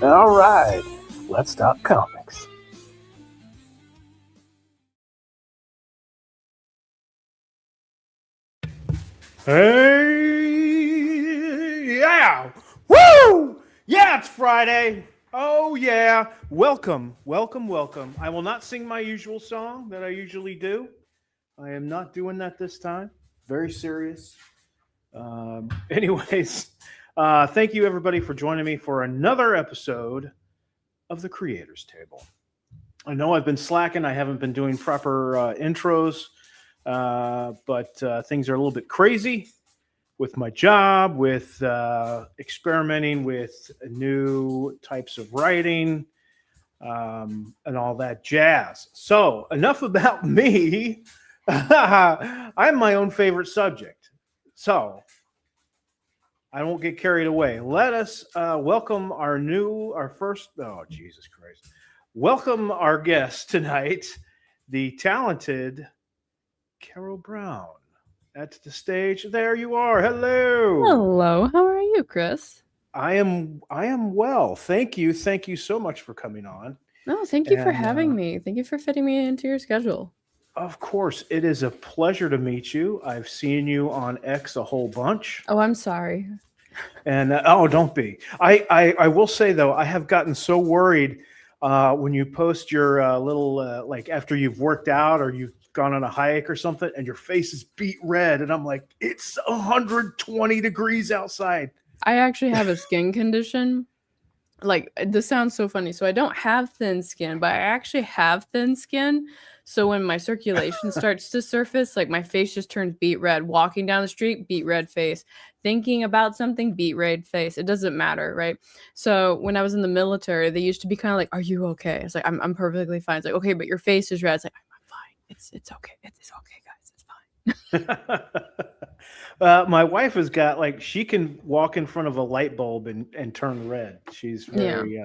All right, let's talk comics. Hey, yeah, woo, yeah, it's Friday. Oh yeah, welcome. I will not sing my usual song that I usually do. I am not doing that this time. Very serious. Anyways, thank you everybody for joining me for another episode of the Creators Table. I know I've been slacking. I haven't been doing proper intros, but things are a little bit crazy with my job, with experimenting with new types of writing, and all that jazz. So enough about me. I'm my own favorite subject. So I won't get carried away. Let us welcome our first, oh, Jesus Christ. Welcome our guest tonight, the talented Carrow Brown. At the stage. There you are. Hello. Hello. How are you, Chris? I am well. Thank you. Thank you so much for coming on. No, thank you for having me. Thank you for fitting me into your schedule. Of course. It is a pleasure to meet you. I've seen you on X a whole bunch. Oh, I'm sorry. And oh, don't be. I will say though, I have gotten so worried when you post your little like after you've worked out or you've gone on a hike or something and your face is beet red and I'm like, it's 120 degrees outside. I actually have a skin condition. Like, this sounds so funny. So I don't have thin skin, but I actually have thin skin. So when my circulation starts to surface, like my face just turns beet red. Walking down the street, beet red face. Thinking about something, beet red face. It doesn't matter, right? So when I was in the military, they used to be kind of like, "Are you okay?" It's like, I'm perfectly fine. It's like, "Okay, but your face is red." It's like, "I'm fine. It's okay. It's okay, guys. It's fine." My wife has got like she can walk in front of a light bulb and turn red. She's very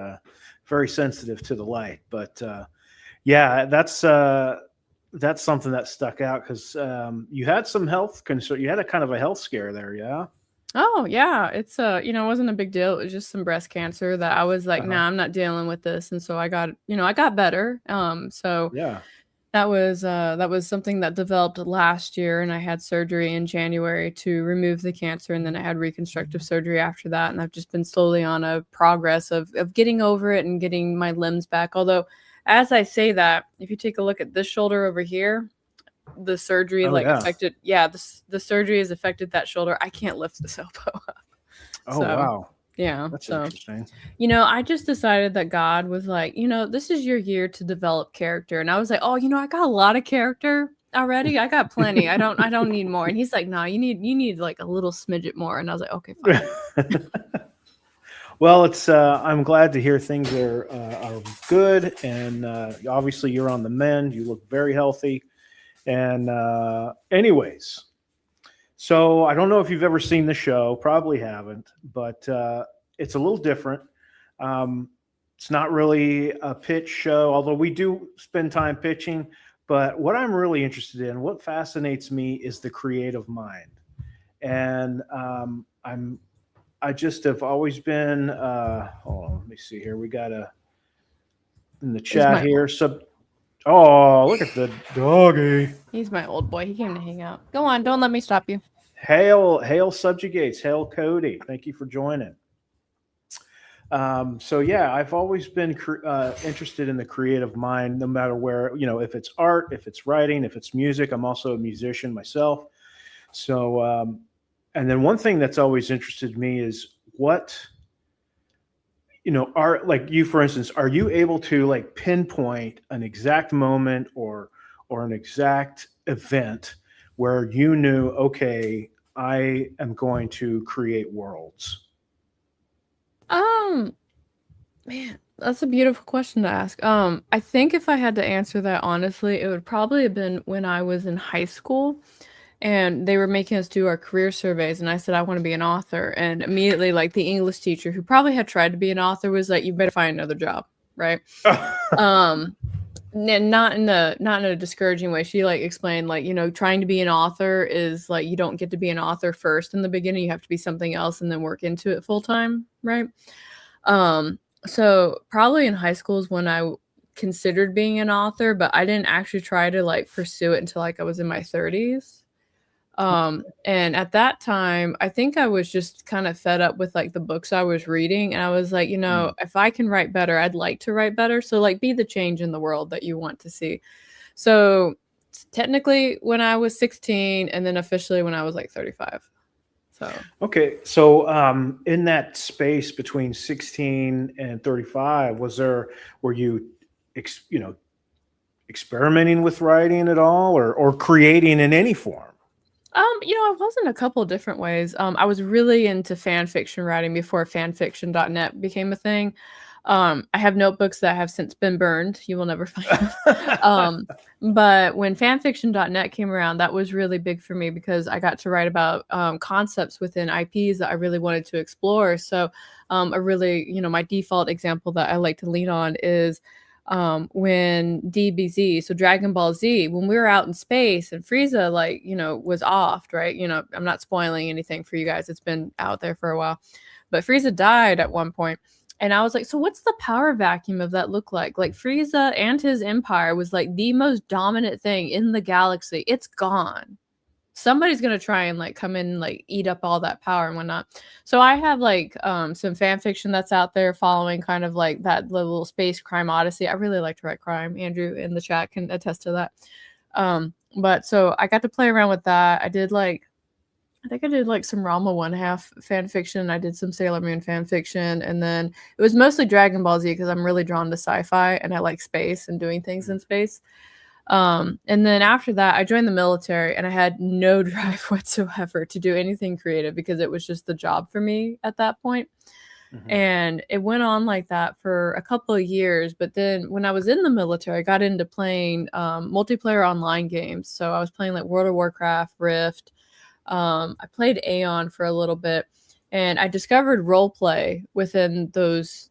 very sensitive to the light. But yeah, that's something that stuck out because you had some health concern. You had a kind of a health scare there, yeah. Oh yeah, it's it wasn't a big deal. It was just some breast cancer that I was like, nah, I'm not dealing with this, and so I got better. So yeah. That was something that developed last year, and I had surgery in January to remove the cancer, and then I had reconstructive surgery after that, and I've just been slowly on a progress of getting over it and getting my limbs back. Although, as I say that, if you take a look at this shoulder over here, the surgery affected. Yeah, the surgery has affected that shoulder. I can't lift this elbow up. Oh wow. Yeah, that's interesting. I just decided that God was like, this is your year to develop character, and I was like, oh, I got a lot of character already. I got plenty. I don't need more. And he's like, no, you need like a little smidget more. And I was like, okay, fine. Well, it's I'm glad to hear things are good, and obviously you're on the mend. You look very healthy, and anyways. So I don't know if you've ever seen the show, probably haven't, but it's a little different. It's not really a pitch show, although we do spend time pitching. But what I'm really interested in, what fascinates me, is the creative mind. And I just have always been. Hold on, let me see here. We got in the chat here. Oh, look at the doggy. He's my old boy. He came to hang out. Go on. Don't let me stop you. Hail Subjugates. Hail Cody. Thank you for joining. So yeah, I've always been interested in the creative mind, no matter where, if it's art, if it's writing, if it's music. I'm also a musician myself. So, and then one thing that's always interested me is what, are like you, for instance, are you able to like pinpoint an exact moment or an exact event where you knew, okay, I am going to create worlds? Um, Man, that's a beautiful question to ask. I think if I had to answer that honestly, it would probably have been when I was in high school and they were making us do our career surveys and I said I want to be an author, and immediately like the English teacher who probably had tried to be an author was like, you better find another job, right? um not in a discouraging way. She like explained like, trying to be an author is like you don't get to be an author first in the beginning. You have to be something else and then work into it full time, right? Um so probably in high school is when I considered being an author, but I didn't actually try to like pursue it until like I was in my 30s. And at that time, I think I was just kind of fed up with like the books I was reading. And I was like, Mm. if I can write better, I'd like to write better. So like be the change in the world that you want to see. So technically when I was 16 and then officially when I was like 35. So Okay, so in that space between 16 and 35, were you, ex, you know, experimenting with writing at all, or creating in any form? I was in a couple of different ways. I was really into fan fiction writing before fanfiction.net became a thing. I have notebooks that have since been burned. You will never find them. Um, but when fanfiction.net came around, that was really big for me because I got to write about concepts within IPs that I really wanted to explore. So, a really, my default example that I like to lean on is when DBZ, so Dragon Ball Z, when we were out in space and Frieza, like, was offed, right? I'm not spoiling anything for you guys. It's been out there for a while. But Frieza died at one point. And I was like, so what's the power vacuum of that look like? Like Frieza and his empire was like the most dominant thing in the galaxy. It's gone. Somebody's gonna try and like come in and like eat up all that power and whatnot. So I have like some fan fiction that's out there following kind of like that little space crime odyssey. I really like to write crime. Andrew in the chat can attest to that. But so I got to play around with that. I think I did like some Rama 1/2 fan fiction. I did some Sailor Moon fan fiction, and then it was mostly Dragon Ball Z because I'm really drawn to sci-fi and I like space and doing things in space. And then after that, I joined the military and I had no drive whatsoever to do anything creative because it was just the job for me at that point. Mhm. And it went on like that for a couple of years. But then when I was in the military, I got into playing multiplayer online games. So I was playing like World of Warcraft, Rift. I played Aeon for a little bit. And I discovered role play within those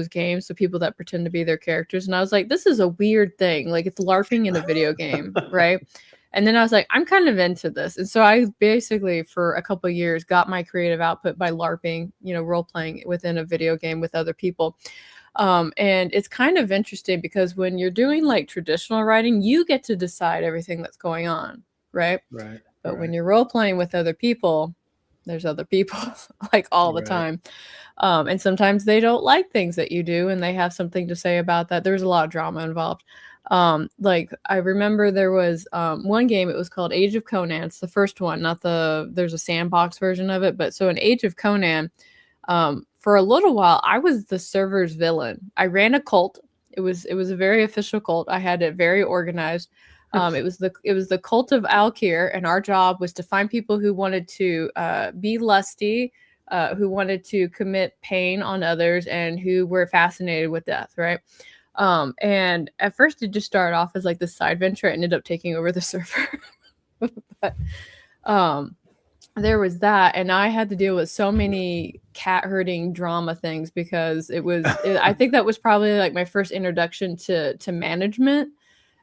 games, so people that pretend to be their characters. And I was like, this is a weird thing. Like it's LARPing in a video game, right? And then I was like, I'm kind of into this. And so I basically, for a couple of years, got my creative output by LARPing, role playing within a video game with other people. And it's kind of interesting because when you're doing like traditional writing, you get to decide everything that's going on, right? Right. But right. when you're role playing with other people, there's other people like all the Right. time. And sometimes they don't like things that you do and they have something to say about that. There's a lot of drama involved. Like I remember there was one game, it was called Age of Conan. It's the first one, there's a sandbox version of it. But so in Age of Conan, for a little while, I was the server's villain. I ran a cult. It was a very official cult. I had it very organized. It was the cult of Alkir, and our job was to find people who wanted to be lusty, who wanted to commit pain on others, and who were fascinated with death, right? And at first it just started off as like this side venture. It ended up taking over the server. But there was that, and I had to deal with so many cat herding drama things because I think that was probably like my first introduction to management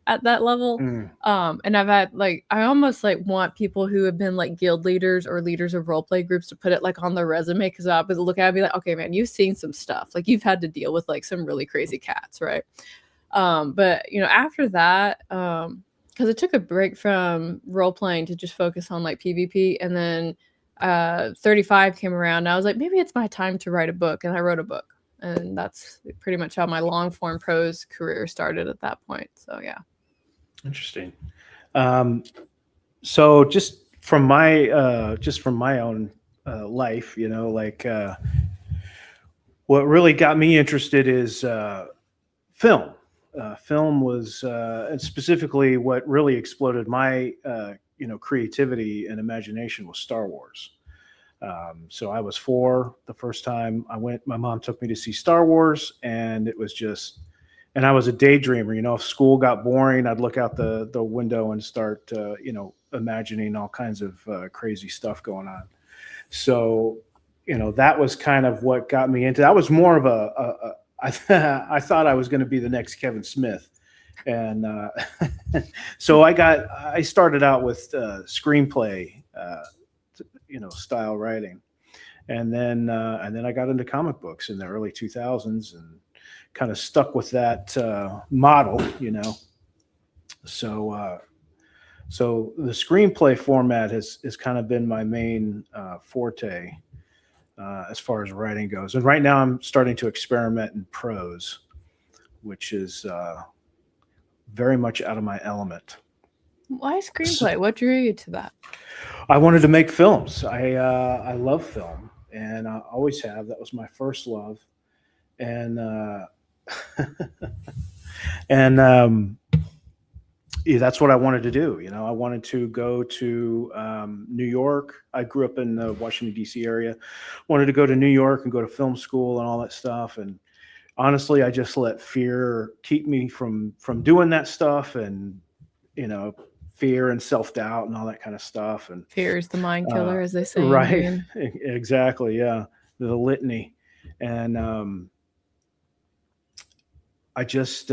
at that level. And I've had like, I almost like want people who have been like guild leaders or leaders of roleplay groups to put it like on their resume, because I would look at it and be like, okay, man, you've seen some stuff. Like you've had to deal with like some really crazy cats, right? But after that, because it took a break from role playing to just focus on like PvP, and then 35 came around and I was like, maybe it's my time to write a book, and I wrote a book. And that's pretty much how my long form prose career started at that point. So yeah. Interesting. So just from my own life, what really got me interested is film. Film was, and specifically, what really exploded my creativity and imagination was Star Wars. So I was 4 the first time I went. My mom took me to see Star Wars, and it was just. And I was a daydreamer. If school got boring, I'd look out the window and start, imagining all kinds of crazy stuff going on. So, that was kind of what got me into. That was more of I I thought I was going to be the next Kevin Smith, and so I started out with screenplay, style writing, and then I got into comic books in the early 2000s and kind of stuck with that model. So so the screenplay format has kind of been my main forte as far as writing goes. And right now I'm starting to experiment in prose, which is very much out of my element. Why screenplay? What drew you to that? I wanted to make films. I love film, and I always have. That was my first love, and and yeah, that's what I wanted to do. I wanted to go to New York. I grew up in the Washington, D.C. area. Wanted to go to New York and go to film school and all that stuff. And honestly, I just let fear keep me from doing that stuff, and fear and self-doubt and all that kind of stuff. And fear is the mind killer, as they say. Right. Exactly. Yeah. The litany. And I just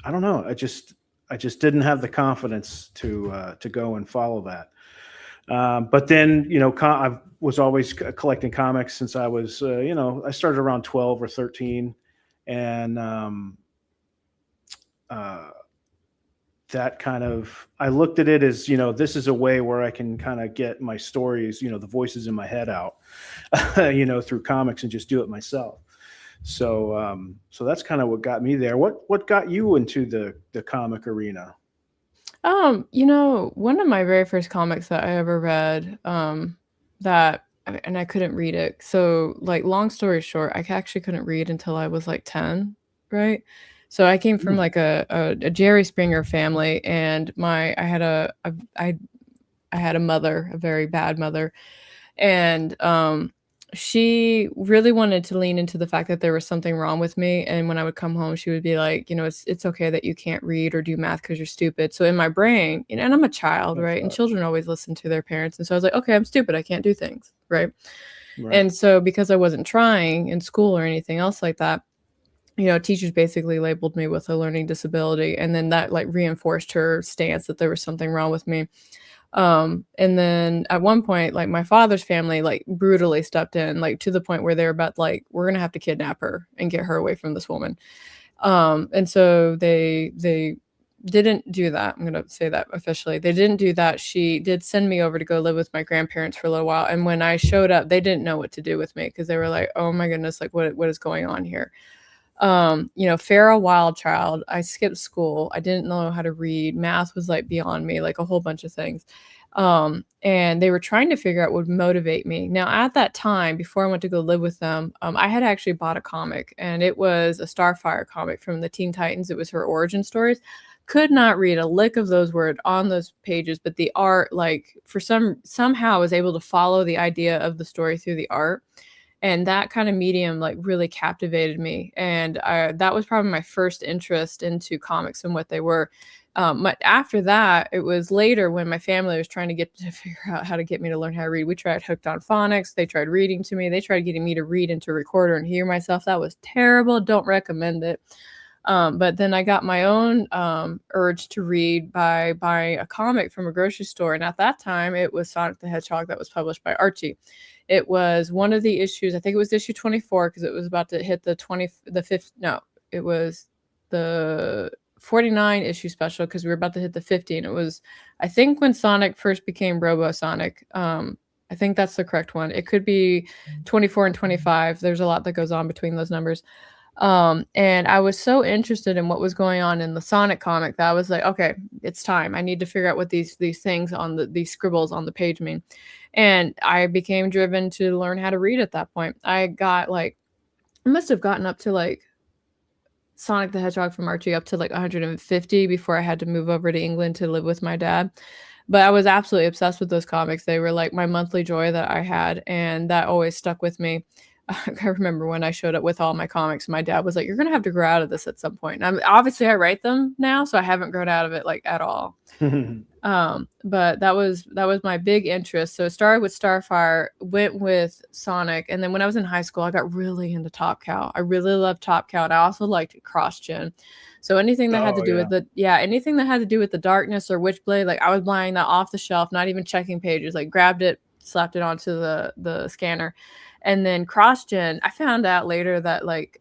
I don't know. I just didn't have the confidence to go and follow that. But then, I was always collecting comics since I was, I started around 12 or 13, and that kind of, I looked at it as, this is a way where I can kind of get my stories, the voices in my head out, through comics, and just do it myself. So so that's kind of what got me there. What got you into the comic arena? One of my very first comics that I ever read, that, and I couldn't read it. So, like, long story short, I actually couldn't read until I was like 10, right? So I came from like a Jerry Springer family, and I had a mother, a very bad mother, and she really wanted to lean into the fact that there was something wrong with me. And when I would come home, she would be like, it's okay that you can't read or do math because you're stupid. So in my brain, and I'm a child, right? And children always listen to their parents. And so I was like, okay, I'm stupid. I can't do things, right? And so because I wasn't trying in school or anything else like that, teachers basically labeled me with a learning disability. And then that like reinforced her stance that there was something wrong with me. And then at one point, like, my father's family like brutally stepped in, like, to the point where they're about like, we're gonna have to kidnap her and get her away from this woman. And so they didn't do that. I'm gonna say that officially. They didn't do that. She did send me over to go live with my grandparents for a little while. And when I showed up, they didn't know what to do with me, because they were like, oh my goodness, like what is going on here? Feral wild child. I skipped school. I didn't know how to read. Math was like beyond me, like a whole bunch of things. And they were trying to figure out what would motivate me. Now, at that time, before I went to go live with them, I had actually bought a comic, and it was a Starfire comic from the Teen Titans. It was her origin stories. Could not read a lick of those words on those pages, but the art, like, for somehow I was able to follow the idea of the story through the art. And that kind of medium like really captivated me. And that was probably my first interest into comics and what they were. But after that, it was later when my family was trying to figure out how to get me to learn how to read. We tried Hooked on Phonics. They tried reading to me. They tried getting me to read into a recorder and hear myself. That was terrible. Don't recommend it. But then I got my own urge to read by buying a comic from a grocery store. And at that time, it was Sonic the Hedgehog that was published by Archie. It was one of the issues, I think it was issue 24, because it was about to hit the 5th. No, it was the 49 issue special, because we were about to hit the 50. And it was, I think, when Sonic first became Robo Sonic. I think that's the correct one. It could be 24 and 25. There's a lot that goes on between those numbers. And I was so interested in what was going on in the Sonic comic that I was like, okay, it's time. I need to figure out what these things on these scribbles on the page mean. And I became driven to learn how to read at that point. I must have gotten up to like Sonic the Hedgehog from Archie up to like 150 before I had to move over to England to live with my dad. But I was absolutely obsessed with those comics. They were like my monthly joy that I had, and that always stuck with me. I remember when I showed up with all my comics, my dad was like, "You're gonna have to grow out of this at some point." And obviously I write them now, so I haven't grown out of it like at all. But that was my big interest. So it started with Starfire, went with Sonic, and then when I was in high school, I got really into Top Cow. I really loved Top Cow, and I also liked CrossGen. So anything that had to do with anything that had to do with the darkness or Witchblade, like I was buying that off the shelf, not even checking pages, like grabbed it, slapped it onto the scanner. And then CrossGen, I found out later that like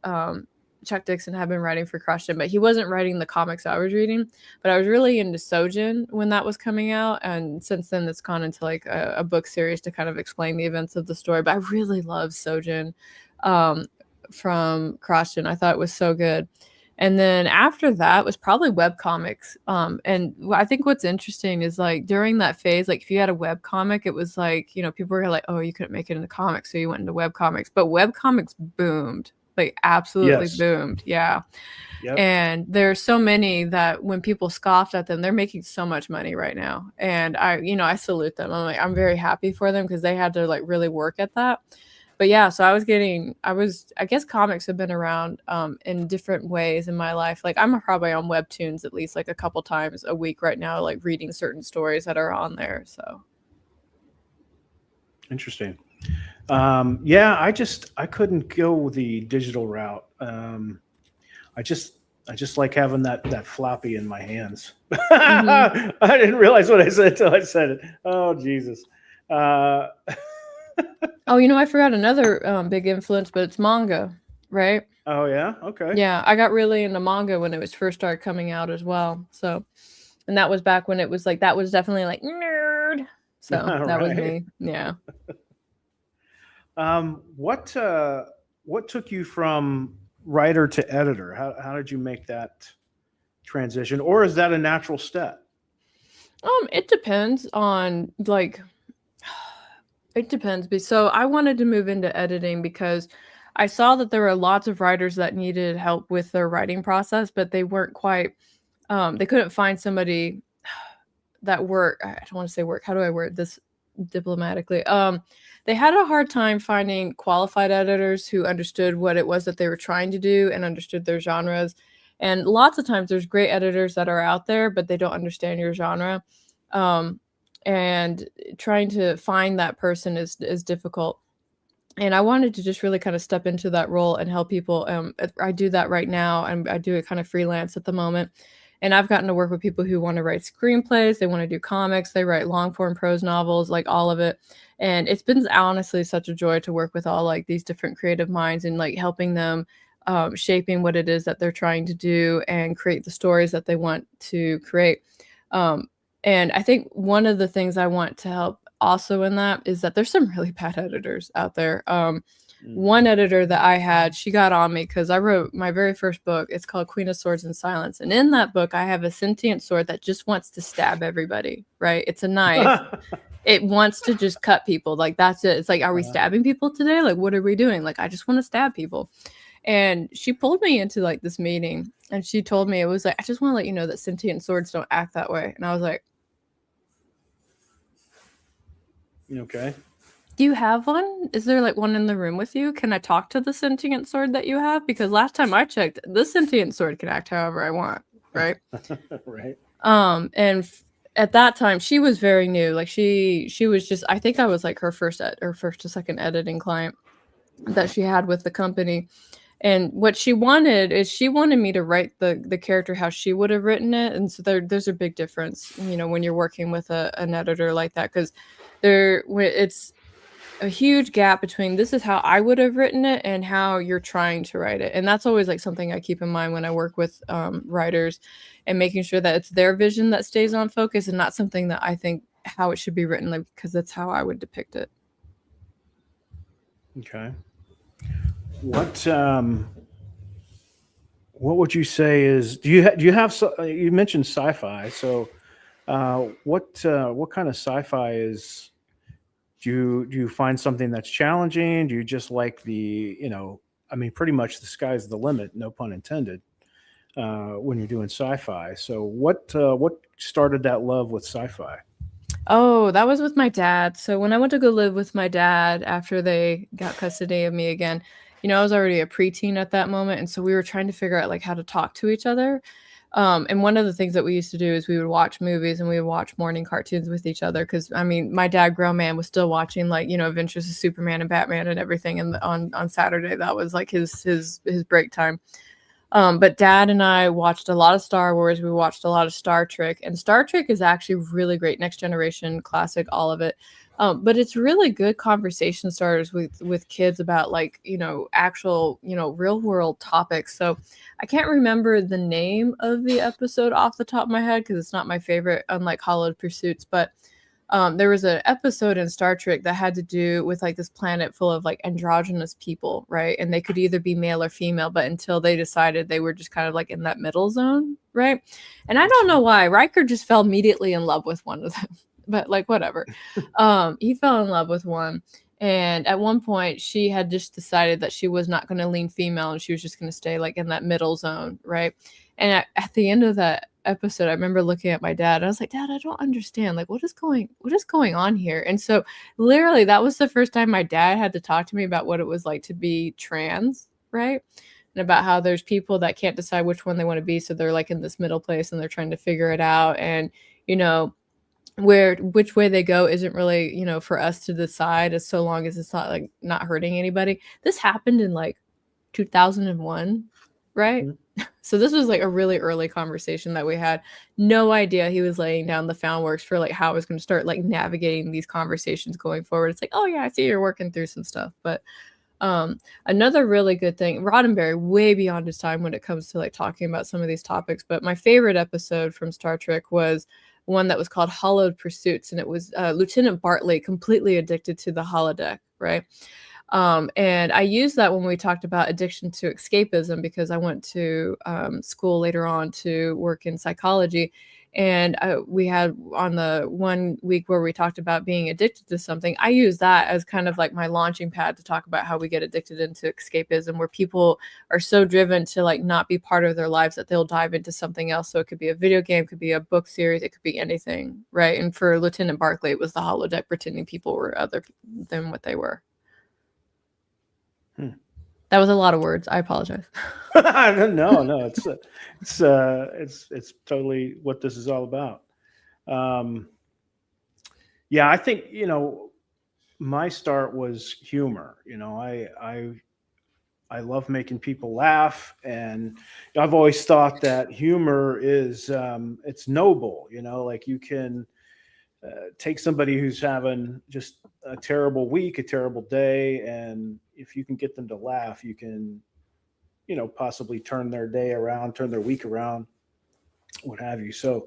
Chuck Dixon had been writing for CrossGen, but he wasn't writing the comics I was reading. But I was really into Sojin when that was coming out, and since then it's gone into like a book series to kind of explain the events of the story. But I really love Sojin from CrossGen. I thought it was so good. And then after that was probably webcomics. And I think what's interesting is like during that phase, like if you had a webcomic, it was like, you know, people were like, oh, you couldn't make it into comics, so you went into webcomics. But webcomics boomed, like absolutely boomed. Yeah. Yep. And there's so many that when people scoffed at them, they're making so much money right now. And I salute them. I'm very happy for them because they had to like really work at that. But yeah, so I guess comics have been around in different ways in my life. Like I'm probably on Webtoons at least like a couple times a week right now, like reading certain stories that are on there. So interesting. I couldn't go the digital route. I just like having that floppy in my hands. Mm-hmm. I didn't realize what I said until I said it. Oh, Jesus. Oh, I forgot another big influence, but it's manga, right? Oh, yeah? Okay. Yeah, I got really into manga when it was first started coming out as well. So, and that was back when it was like, that was definitely like nerd. So that was me. Yeah. What took you from writer to editor? How did you make that transition? Or is that a natural step? It depends on like... It depends. So I wanted to move into editing because I saw that there were lots of writers that needed help with their writing process, but they weren't quite, they couldn't find somebody that worked. I don't want to say work. How do I word this diplomatically? They had a hard time finding qualified editors who understood what it was that they were trying to do and understood their genres. And lots of times there's great editors that are out there, but they don't understand your genre. And trying to find that person is difficult. And I wanted to just really kind of step into that role and help people. I do that right now, and I do it kind of freelance at the moment. And I've gotten to work with people who want to write screenplays, they want to do comics, they write long form prose novels, like all of it. And it's been honestly such a joy to work with all like these different creative minds and like helping them shaping what it is that they're trying to do and create the stories that they want to create. And I think one of the things I want to help also in that is that there's some really bad editors out there. One editor that I had, she got on me because I wrote my very first book. It's called Queen of Swords and Silence. And in that book, I have a sentient sword that just wants to stab everybody, right? It's a knife. It wants to just cut people. Like, that's it. It's like, are we stabbing people today? Like, what are we doing? Like, I just want to stab people. And she pulled me into like this meeting and she told me, it was like, I just want to let you know that sentient swords don't act that way. And I was like, okay. Do you have one? Is there like one in the room with you? Can I talk to the sentient sword that you have? Because last time I checked, the sentient sword can act however I want, right? Right. At that time, she was very new. Like she was just, I think I was like her first to second editing client that she had with the company. And what she wanted is she wanted me to write the character how she would have written it. And so there's a big difference, when you're working with an editor like that, because it's a huge gap between this is how I would have written it and how you're trying to write it. And that's always like something I keep in mind when I work with writers and making sure that it's their vision that stays on focus and not something that I think how it should be written, like, because that's how I would depict it. Okay. What what would you say is do you have you mentioned sci-fi, so what kind of sci-fi is do you find something that's challenging? Do you just like the, I mean, pretty much the sky's the limit, no pun intended, when you're doing sci-fi. So what started that love with sci-fi? Oh, that was with my dad. So when I went to go live with my dad after they got custody of me again, I was already a preteen at that moment, and so we were trying to figure out like how to talk to each other. And one of the things that we used to do is we would watch movies and we would watch morning cartoons with each other. Because I mean, my dad, grown man, was still watching like Adventures of Superman and Batman and everything. And on Saturday, that was like his break time. But Dad and I watched a lot of Star Wars. We watched a lot of Star Trek, and Star Trek is actually really great. Next Generation, classic, all of it. But it's really good conversation starters with kids about like actual real world topics. So I can't remember the name of the episode off the top of my head because it's not my favorite, unlike Hollowed Pursuits, but. There was an episode in Star Trek that had to do with like this planet full of like androgynous people, right? And they could either be male or female, but until they decided they were just kind of like in that middle zone, right? And I don't know why Riker just fell immediately in love with one of them, but like whatever. He fell in love with one. And at one point, she had just decided that she was not going to lean female and she was just going to stay like in that middle zone, right? And at the end of that episode, I remember looking at my dad and I was like, Dad, I don't understand. Like, what is going on here? And so literally that was the first time my dad had to talk to me about what it was like to be trans, right? And about how there's people that can't decide which one they want to be. So they're like in this middle place and they're trying to figure it out. And, which way they go isn't really, for us to decide, as so long as it's not like not hurting anybody. This happened in like 2001, right? Mm-hmm. So this was like a really early conversation that we had. No idea he was laying down the groundwork for like how I was going to start like navigating these conversations going forward. It's like, oh yeah, I see you're working through some stuff. But another really good thing, Roddenberry, way beyond his time when it comes to like talking about some of these topics. But my favorite episode from Star Trek was one that was called Hollowed Pursuits, and it was Lieutenant Bartley completely addicted to the holodeck, right? And I used that when we talked about addiction to escapism because I went to school later on to work in psychology. And we had on the 1 week where we talked about being addicted to something, I use that as kind of like my launching pad to talk about how we get addicted into escapism, where people are so driven to like not be part of their lives that they'll dive into something else. So it could be a video game, could be a book series, it could be anything, right? And for Lieutenant Barclay, it was the holodeck pretending people were other than what they were. That was a lot of words. I apologize. No, it's totally what this is all about. Yeah, I think my start was humor. I love making people laugh, and I've always thought that humor is it's noble. Like you can take somebody who's having just a terrible week, a terrible day, and if you can get them to laugh, you can, possibly turn their day around, turn their week around, what have you. So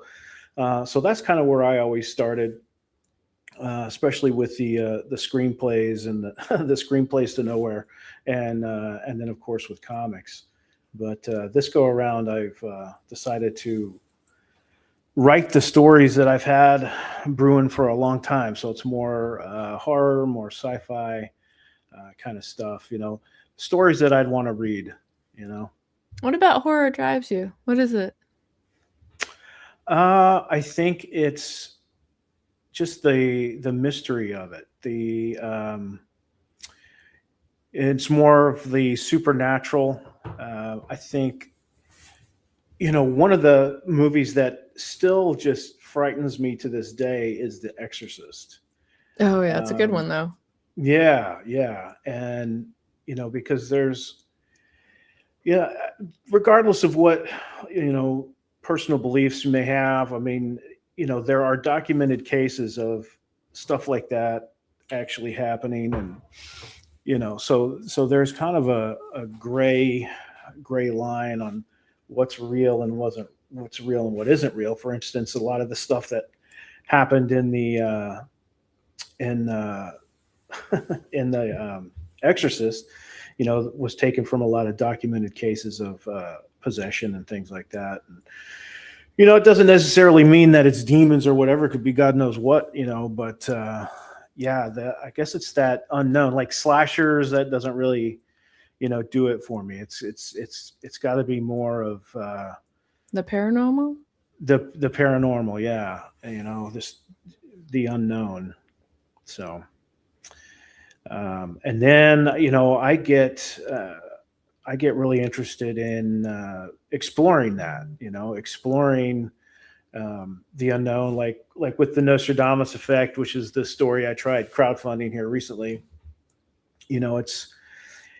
that's kind of where I always started, especially with the screenplays and the screenplays to nowhere, and then of course with comics. But this go around, I've decided to write the stories that I've had brewing for a long time. So it's more horror, more sci-fi kind of stuff, stories that I'd want to read, What about horror drives you? What is it? I think it's just the mystery of it. It's more of the supernatural. I think, one of the movies that still just frightens me to this day is The Exorcist. Oh yeah, it's a good one though. Yeah. And, because regardless of what, personal beliefs you may have, I mean, there are documented cases of stuff like that actually happening. And, so there's kind of a gray line on what's real and what's real and what isn't real. For instance, a lot of the stuff that happened in the Exorcist, was taken from a lot of documented cases of possession and things like that. And, it doesn't necessarily mean that it's demons or whatever. It could be God knows what, but I guess it's that unknown, like slashers, that doesn't really, do it for me. It's got to be more of the paranormal. The paranormal, yeah. The unknown. So, and then I get really interested in exploring that. Exploring the unknown, like with the Nostradamus effect, which is the story I tried crowdfunding here recently.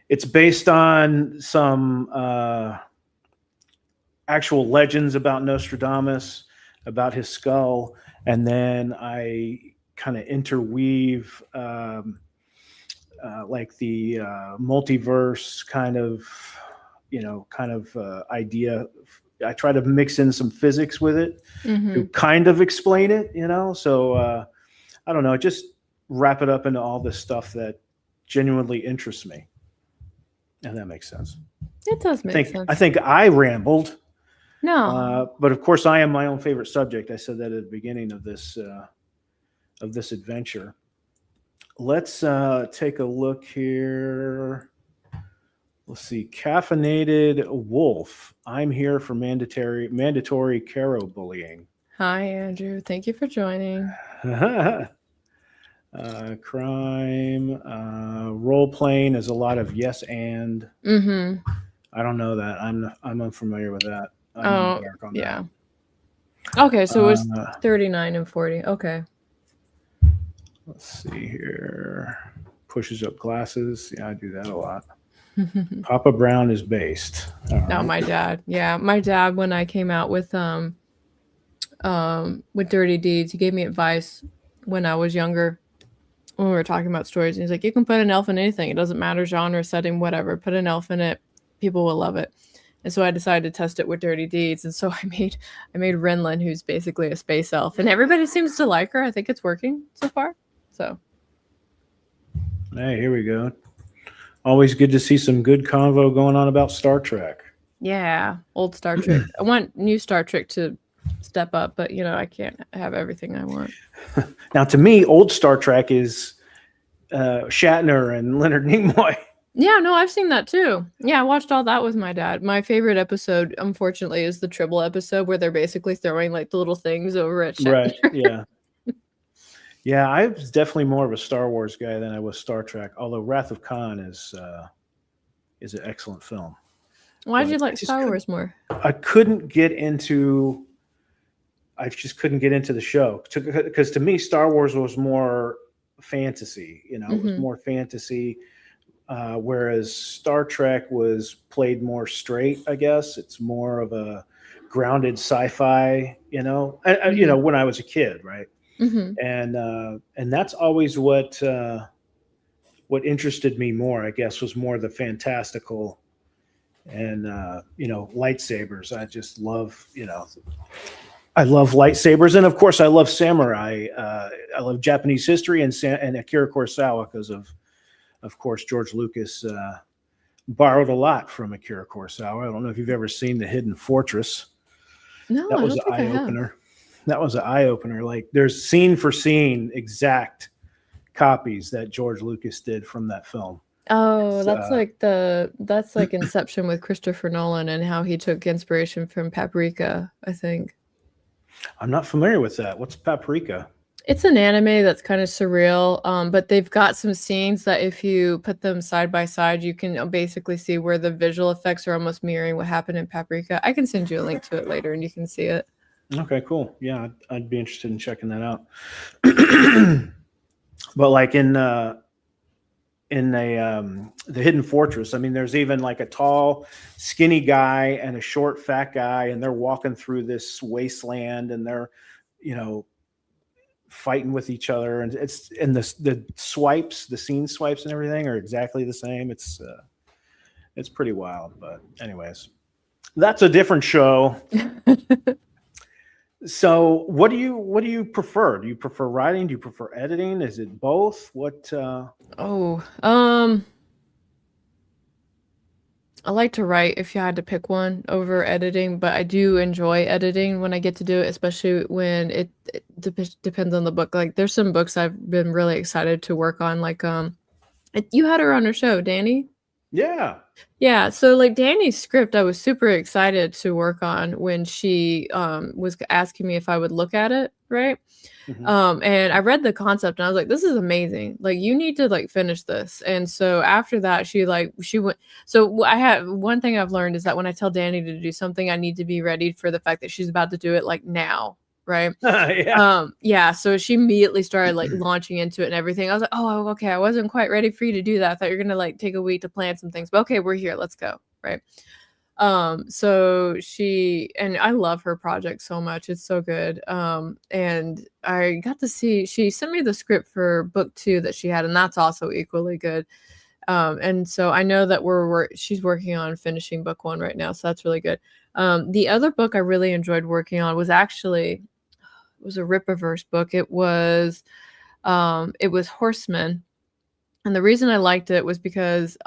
It's based on some actual legends about Nostradamus, about his skull, and then I kind of interweave like the multiverse kind of idea. I try to mix in some physics with it to kind of explain it, so I don't know, just wrap it up into all this stuff that genuinely interests me. And that makes sense. It does make sense. I think I rambled. No. But of course I am my own favorite subject. I said that at the beginning of this adventure. Let's take a look here. Let's see. Caffeinated Wolf. I'm here for mandatory Carrow bullying. Hi, Andrew. Thank you for joining. Crime. Role playing is a lot of yes and. I don't know that. I'm unfamiliar with that. I'm dark on yeah. That. Okay, so it was 39 and 40. Okay. Let's see here. Pushes up glasses. Yeah, I do that a lot. Papa Brown is based. No, my dad. Yeah, my dad. When I came out with Dirty Deeds, he gave me advice when I was younger. When we were talking about stories, and he's like, "You can put an elf in anything. It doesn't matter genre, setting, whatever. Put an elf in it, people will love it." And so I decided to test it with Dirty Deeds, and so I made Renlin, who's basically a space elf, and everybody seems to like her. I think it's working so far. So, hey, here we go. Always good to see some good convo going on about Star Trek. Yeah, old Star Trek. I want new Star Trek to step up, but I can't have everything I want. Now, to me, old Star Trek is Shatner and Leonard Nimoy. Yeah, no, I've seen that too. Yeah, I watched all that with my dad. My favorite episode, unfortunately, is the Tribble episode where they're basically throwing like the little things over at Shatner. Right, yeah. Yeah, I was definitely more of a Star Wars guy than I was Star Trek, although Wrath of Khan is an excellent film. Why did you like Star Wars more? I just couldn't get into the show because to me, Star Wars was more fantasy. It was more fantasy, whereas Star Trek was played more straight. I guess it's more of a grounded sci-fi. When I was a kid, right? And that's always what interested me more. I guess was more the fantastical and lightsabers. I just love I love lightsabers, and of course I love samurai. I love Japanese history and Akira Kurosawa because of course George Lucas borrowed a lot from Akira Kurosawa. I don't know if you've ever seen The Hidden Fortress. No, that was an eye opener. That was an eye opener. Like there's scene for scene exact copies that George Lucas did from that film. Oh, that's like Inception with Christopher Nolan and how he took inspiration from Paprika, I think. I'm not familiar with that. What's Paprika? It's an anime that's kind of surreal, but they've got some scenes that if you put them side by side, you can basically see where the visual effects are almost mirroring what happened in Paprika. I can send you a link to it later and you can see it. Okay, cool. Yeah, I'd be interested in checking that out. But like in the Hidden Fortress, I mean, there's even like a tall, skinny guy and a short, fat guy, and they're walking through this wasteland, and they're, fighting with each other, and the swipes, the scene swipes, and everything are exactly the same. It's pretty wild. But anyways, that's a different show. So what do you prefer? Do you prefer writing? Do you prefer editing? Is it both? What? I like to write if you had to pick one over editing, but I do enjoy editing when I get to do it, especially when it depends on the book. Like there's some books I've been really excited to work on, like you had her on her show, Danny. Yeah. Yeah, so like Danny's script, I was super excited to work on when she was asking me if I would look at it, right? Mhm. And I read the concept and I was like, this is amazing. Like you need to like finish this. And so after that, she went. So I have one thing I've learned is that when I tell Danny to do something, I need to be ready for the fact that she's about to do it like now, right? Yeah. Yeah, so she immediately started like launching into it and everything. I was like, oh, okay, I wasn't quite ready for you to do that. I thought you're gonna like take a week to plan some things, but okay, we're here, let's go, right? So she, and I love her project so much, it's so good. And I got to see, she sent me the script for book 2 that she had, and that's also equally good. And so I know that she's working on finishing book 1 right now, so that's really good. The other book I really enjoyed working on was actually, it was a Rippaverse book. It was Horseman. And the reason I liked it was because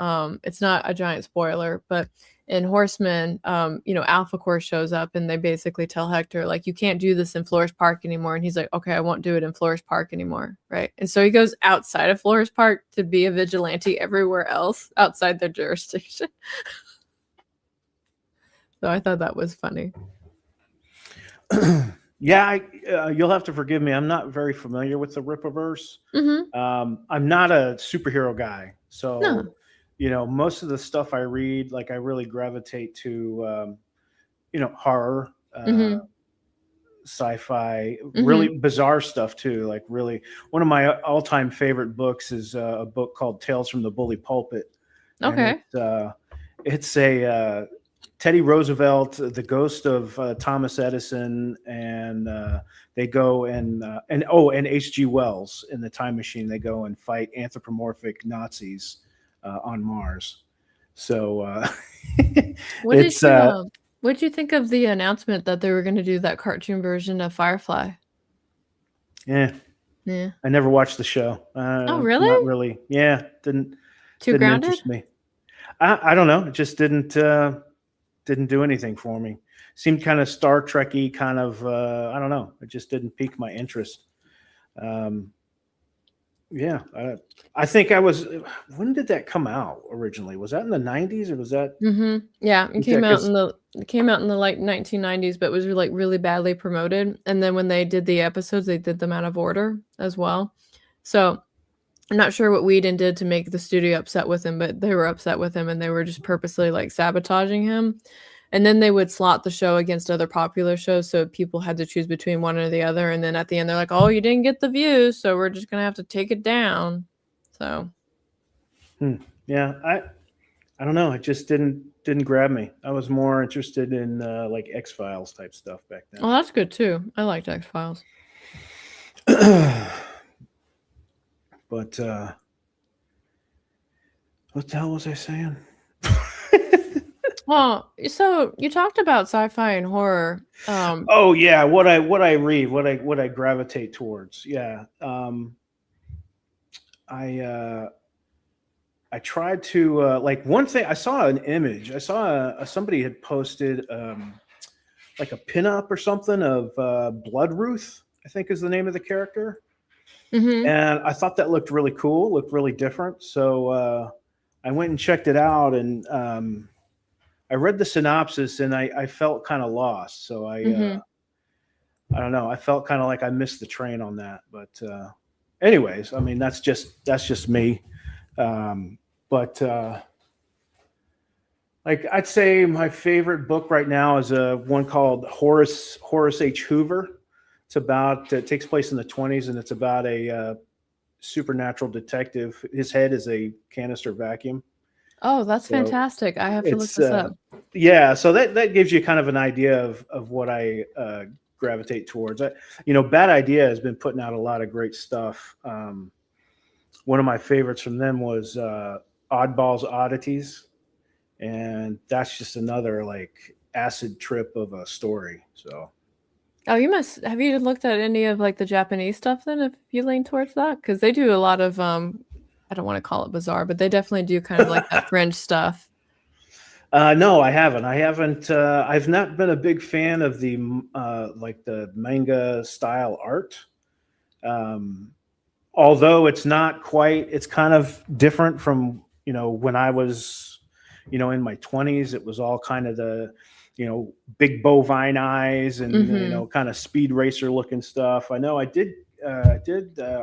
it's not a giant spoiler, but in Horseman, Alpha Core shows up and they basically tell Hector, like, you can't do this in Flores Park anymore. And he's like, okay, I won't do it in Flores Park anymore. Right. And so he goes outside of Flores Park to be a vigilante everywhere else outside their jurisdiction. So I thought that was funny. Yeah, you'll have to forgive me. I'm not very familiar with the Rippaverse. Mm-hmm. I'm not a superhero guy, so No. most of the stuff I read, like I really gravitate to, horror, Mm-hmm. sci-fi, really Mm-hmm. bizarre stuff too. Like really, one of my all-time favorite books is a book called Tales from the Bully Pulpit, and Okay. it's a Teddy Roosevelt, the ghost of Thomas Edison, and they go and H.G. Wells in the time machine. They go and fight anthropomorphic Nazis on Mars. So What did it's you what did you think of the announcement that they were going to do that cartoon version of Firefly? yeah. Yeah. I never watched the show. Oh, Not really? really. Yeah, Too didn't grounded? interest me. I don't know. It just didn't do anything for me. Seemed kind of Star Trekky, kind of I don't know. It just didn't pique my interest. Um, yeah, I think I was. When did that come out originally? Was that in the '90s or was that? Mm-hmm. Yeah, it Yeah, came out in the like 1990s, but was like really badly promoted. And then when they did the episodes, they did them out of order as well. So I'm not sure what Whedon did to make the studio upset with him, but they were upset with him and they were just purposely like sabotaging him. And then they would slot the show against other popular shows, so people had to choose between one or the other. And then at the end, they're like, "Oh, you didn't get the views, so we're just gonna have to take it down." So yeah, I don't know. It just didn't grab me. I was more interested in like X-Files type stuff back well, that's good too. I liked X-Files. then. But what the hell was I saying? Well, so you talked about sci-fi and horror. Oh yeah, what I read, what I gravitate towards. Yeah. I tried to like one thing. I saw an image. I saw somebody had posted like a pinup or something of Blood Ruth, I think is the name of the character, Mm-hmm. and I thought that looked really cool, looked really different. So I went and checked it out, and I read the synopsis, and I felt kind of lost. So Mm-hmm. I don't know. I felt kind of like I missed the train on that. But anyways, I mean that's just me. But like I'd say my favorite book right now is one called Horace H. Hoover. It takes place in the 20s, and it's about a supernatural detective. His head is a canister vacuum. Oh, that's So fantastic. I have to look it's this up. yeah. So that gives you kind of an idea of what I gravitate towards. Bad Idea has been putting out a lot of great stuff. One of my favorites from them was Oddballs Oddities, and that's just another like acid trip of a story. So Oh, have you looked at any of like the Japanese stuff then if you lean towards that? Because they do a lot of I don't want to call it bizarre, but they definitely do kind of like that fringe stuff. No, I haven't. I haven't. I've not been a big fan of the like the manga style art. Um, Although it's not quite, it's kind of different from when I was in my 20s. It was all kind of the big bovine eyes and Mm-hmm. kind of speed racer looking stuff. I know I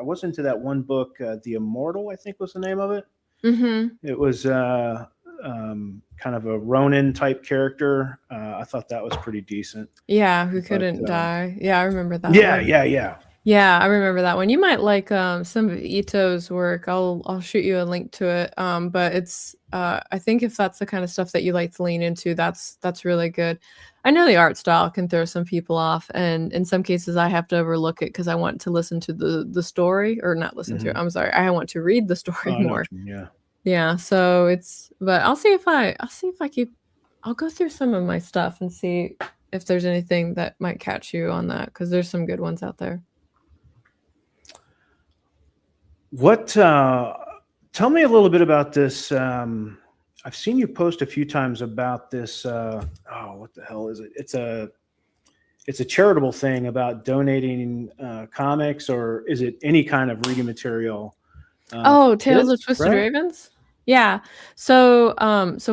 was into that one book, The Immortal, I think was the name of it. Mm-hmm. It was kind of a Ronin type character. I thought that was pretty decent. Yeah, who But couldn't die. Yeah, I remember that yeah, one. yeah, yeah. Yeah, I remember that one. You might like some of Ito's work. I'll shoot you a link to it. But it's I think if that's the kind of stuff that you like to lean into, that's really good. I know the art style can throw some people off, and in some cases I have to overlook it because I want to listen to the story, or not listen to it. Hmm. I'm sorry, I want to read the Oh, story I know more. what you mean. Yeah. Yeah, so but I'll see if I keep I'll go through some of my stuff and see if there's anything that might catch you on that, because there's some good ones out there. What? Tell me a little bit about this. I've seen you post a few times about this. Oh, what the hell is it? It's a charitable thing about donating comics, or is it any kind of reading material Oh, for Tales of kids? Twisted Right? Ravens? Yeah. So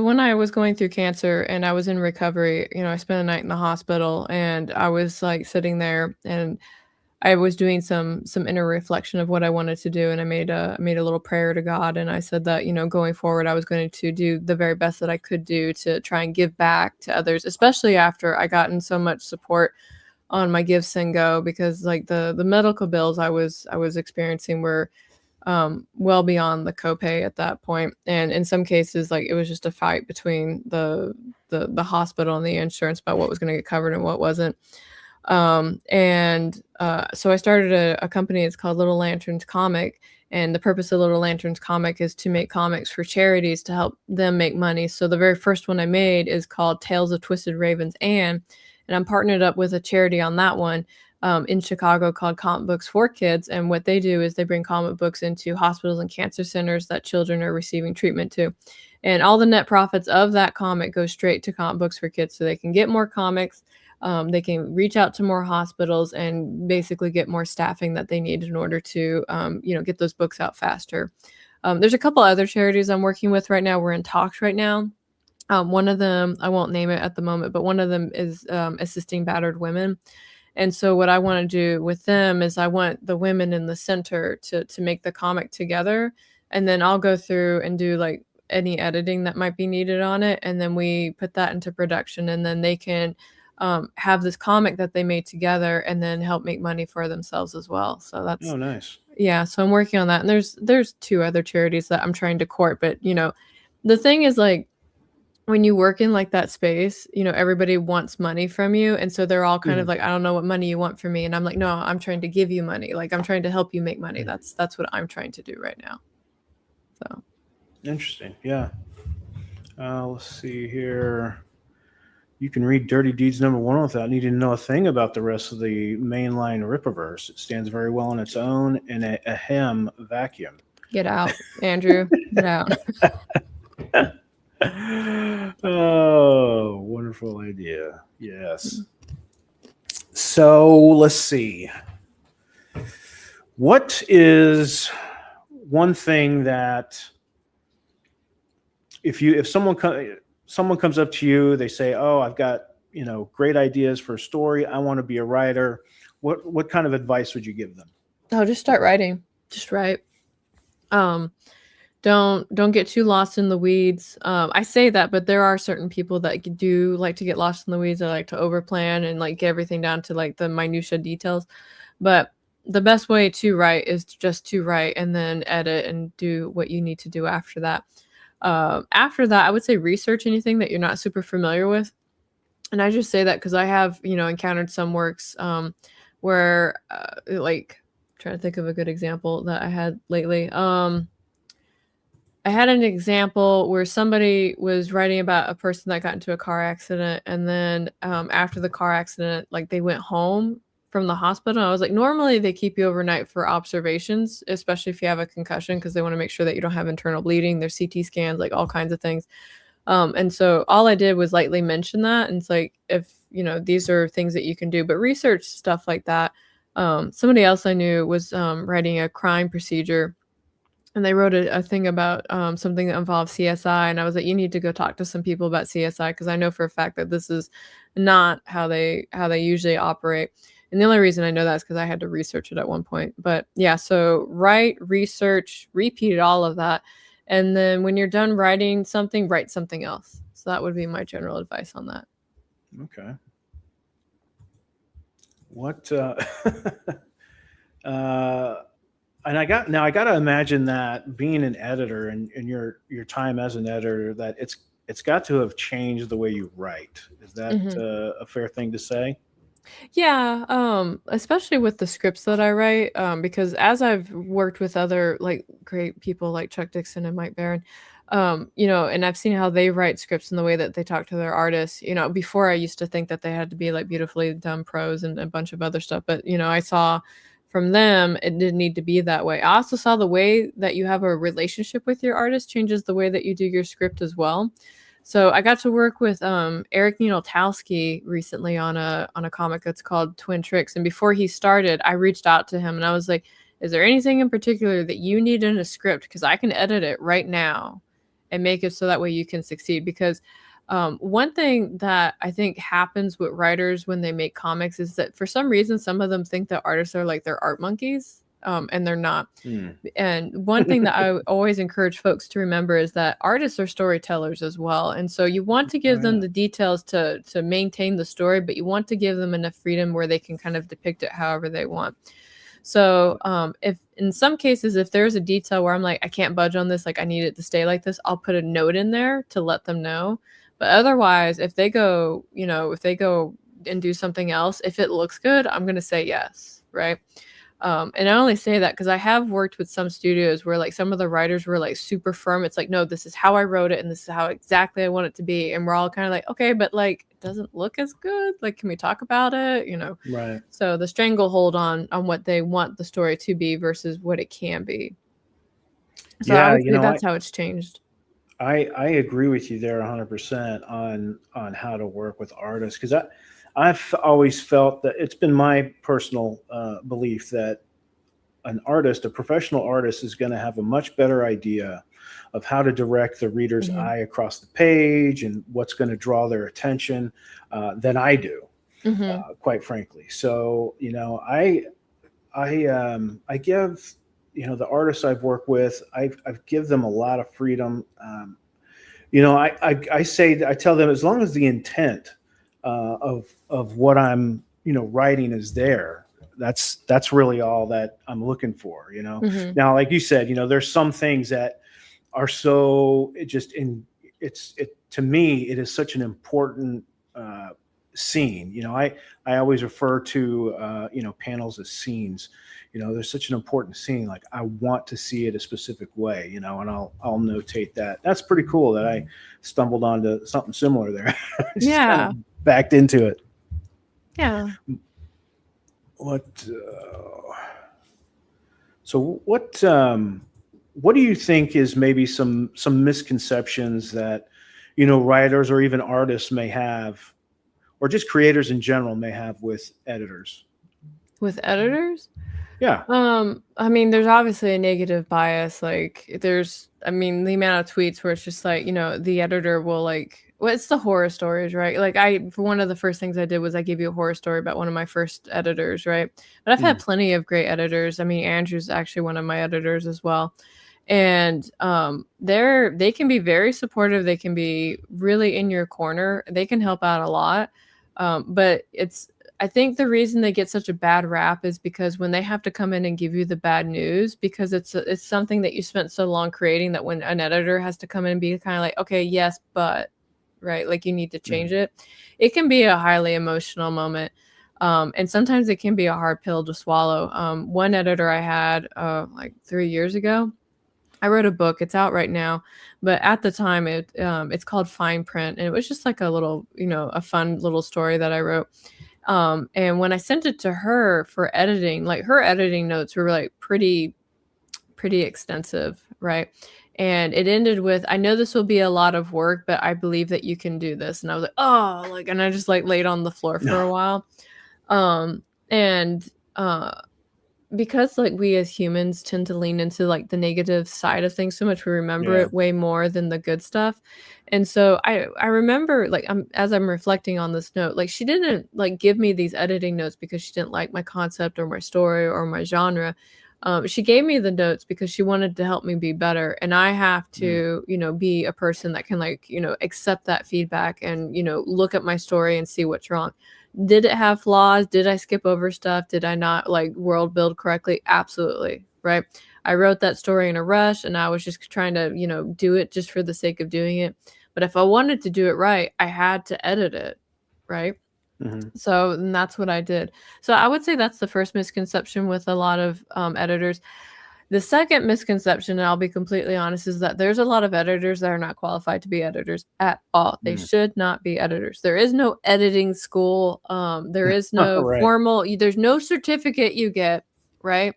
when I was going through cancer and I was in recovery, I spent a night in the hospital, and I was like sitting there, and I was doing some inner reflection of what I wanted to do, and I made a little prayer to God, and I said that, going forward I was going to do the very best that I could do to try and give back to others, especially after I gotten so much support on my Give Send Go, because like the medical bills I was experiencing were well beyond the copay at that point, and in some cases like it was just a fight between the hospital and the insurance about what was going to get covered and what wasn't. So I started a company. It's called Little Lanterns Comic, and the purpose of Little Lanterns Comic is to make comics for charities to help them make money. So the very first one I made is called Tales of Twisted Ravens, and I'm partnered up with a charity on that one, in Chicago, called Comic Books for Kids. And what they do is they bring comic books into hospitals and cancer centers that children are receiving treatment to. And all the net profits of that comic go straight to Comic Books for Kids, so they can get more comics. They can reach out to more hospitals and basically get more staffing that they need in order to, get those books out faster. There's a couple other charities I'm working with right now. We're in talks right now. One of them, I won't name it at the moment, but one of them is assisting battered women. And so what I want to do with them is I want the women in the center to make the comic together, and then I'll go through and do like any editing that might be needed on it, and then we put that into production, and then they can have this comic that they made together and then help make money for themselves as well. So Oh, nice. yeah, so I'm working on that. And there's two other charities that I'm trying to court, but the thing is, like, when you work in like that space, everybody wants money from you. And so they're all kind of Mhm. like, I don't know what money you want from me. And I'm like, no, I'm trying to give you money. Like, I'm trying to help you make money. Mhm. That's what I'm trying to do right now. So Interesting. Yeah. Let's see here. You can read Dirty Deeds #1 without needing to know a thing about the rest of the mainline Rippaverse. It stands very well on its own in a ahem vacuum. get out, Andrew, get out. Oh, wonderful idea. Yes. So let's see. What is one thing that if someone comes up to you, they say, "Oh, I've got great ideas for a story. I want to be a writer." What kind of advice would you give them? Oh, just start writing. Just write. Don't get too lost in the weeds. I say that, but there are certain people that do like to get lost in the weeds. They like to overplan and like get everything down to like the minutia details. But the best way to write is just to write and then edit and do what you need to do after that. After that, I would say research anything that you're not super familiar with. And I just say that because I have, encountered some works where, like, trying to think of a good example that I had lately. I had an example where somebody was writing about a person that got into a car accident, and then after the car accident, like they went home from the hospital. I was like, normally they keep you overnight for observations, especially if you have a concussion, because they want to make sure that you don't have internal bleeding. There's CT scans, like all kinds of things. And so all I did was lightly mention that, and it's like, if these are things that you can do, but research stuff like that. Somebody else I knew was writing a crime procedure, and they wrote a thing about something that involved CSI, and I was like, you need to go talk to some people about CSI, because I know for a fact that this is not how they usually operate. And the only reason I know that is because I had to research it at one point. But yeah, so write, research, repeat all of that, and then when you're done writing something, write something else. So that would be my general advice on that. Okay. What and I got to imagine that being an editor and your time as an editor, that it's got to have changed the way you write. Is that a fair thing to say? Yeah, especially with the scripts that I write, because as I've worked with other like great people like Chuck Dixon and Mike Barron, and I've seen how they write scripts and the way that they talk to their artists. Before I used to think that they had to be like beautifully done prose and a bunch of other stuff, but I saw from them it didn't need to be that way. I also saw the way that you have a relationship with your artist changes the way that you do your script as well. So I got to work with Eric Nienoltowski recently on a comic that's called Twin Tricks. And before he started, I reached out to him and I was like, is there anything in particular that you need in a script? Because I can edit it right now and make it so that way you can succeed. Because one thing that I think happens with writers when they make comics is that for some reason, some of them think that artists are like they're art monkeys. And they're not. And one thing that I always encourage folks to remember is that artists are storytellers as well. And so you want to give them the details to maintain the story, but you want to give them enough freedom where they can kind of depict it however they want. So if in some cases, if there's a detail where I'm like, I can't budge on this, like I need it to stay like this, I'll put a note in there to let them know. But otherwise, if they go and do something else, if it looks good, I'm going to say yes. Right. And I only say that because I have worked with some studios where like some of the writers were like super firm. It's like, no, this is how I wrote it and this is how exactly I want it to be. And we're all kind of like, okay, but like it doesn't look as good. Like, can we talk about it? Right. So the stranglehold on what they want the story to be versus what it can be. So I would say that's how it's changed. I agree with you there 100% on how to work with artists, because I've always felt that it's been my personal belief that a professional artist is going to have a much better idea of how to direct the reader's eye across the page and what's going to draw their attention than I do, quite frankly. So, I give, the artists I've worked with, I give them a lot of freedom. I tell them, as long as the intent of what I'm writing is there, that's really all that I'm looking for. Now, like you said, there's some things that are so to me it is such an important scene. I always refer to panels as scenes. There's such an important scene, like I want to see it a specific way, and I'll notate that. That's pretty cool that I stumbled onto something similar there. Yeah. Backed into it. Yeah. What do you think is maybe some misconceptions that writers or even artists may have, or just creators in general may have with editors? With editors? Yeah. I mean, there's obviously a negative bias. Like the amount of tweets where it's just like, the editor will it's the horror stories, right? Like one of the first things I did was I gave you a horror story about one of my first editors, right? But I've had plenty of great editors. I mean, Andrew's actually one of my editors as well. And they can be very supportive. They can be really in your corner. They can help out a lot. But I think the reason they get such a bad rap is because when they have to come in and give you the bad news, because it's something that you spent so long creating, that when an editor has to come in and be kind of like, okay, yes, but, right, like you need to change it. It can be a highly emotional moment. And sometimes it can be a hard pill to swallow. One editor I had like 3 years ago, I wrote a book. It's out right now, but at the time it's called Fine Print, and it was just like a little, a fun little story that I wrote. And when I sent it to her for editing, like her editing notes were like pretty extensive, right? And it ended with, I know this will be a lot of work, but I believe that you can do this. And I was like, oh, like, and I just like laid on the floor for a while. And because like we as humans tend to lean into like the negative side of things so much, we remember Yeah. it way more than the good stuff. And so I remember like as I'm reflecting on this note, like she didn't like give me these editing notes because she didn't like my concept or my story or my genre. She gave me the notes because she wanted to help me be better, and I have to, you know, be a person that can like, you know, accept that feedback and, you know, look at my story and see what's wrong. Did it have flaws? Did I skip over stuff? Did I not like world build correctly? Absolutely. Right. I wrote that story in a rush and I was just trying to, you know, do it just for the sake of doing it. But if I wanted to do it right, I had to edit it. Right. So and that's what I did. So I would say that's the first misconception with a lot of editors. The second misconception, and I'll be completely honest, is that there's a lot of editors that are not qualified to be editors at all. They should not be editors. There is no editing school. There is no Right. formal, there's no certificate you get, right?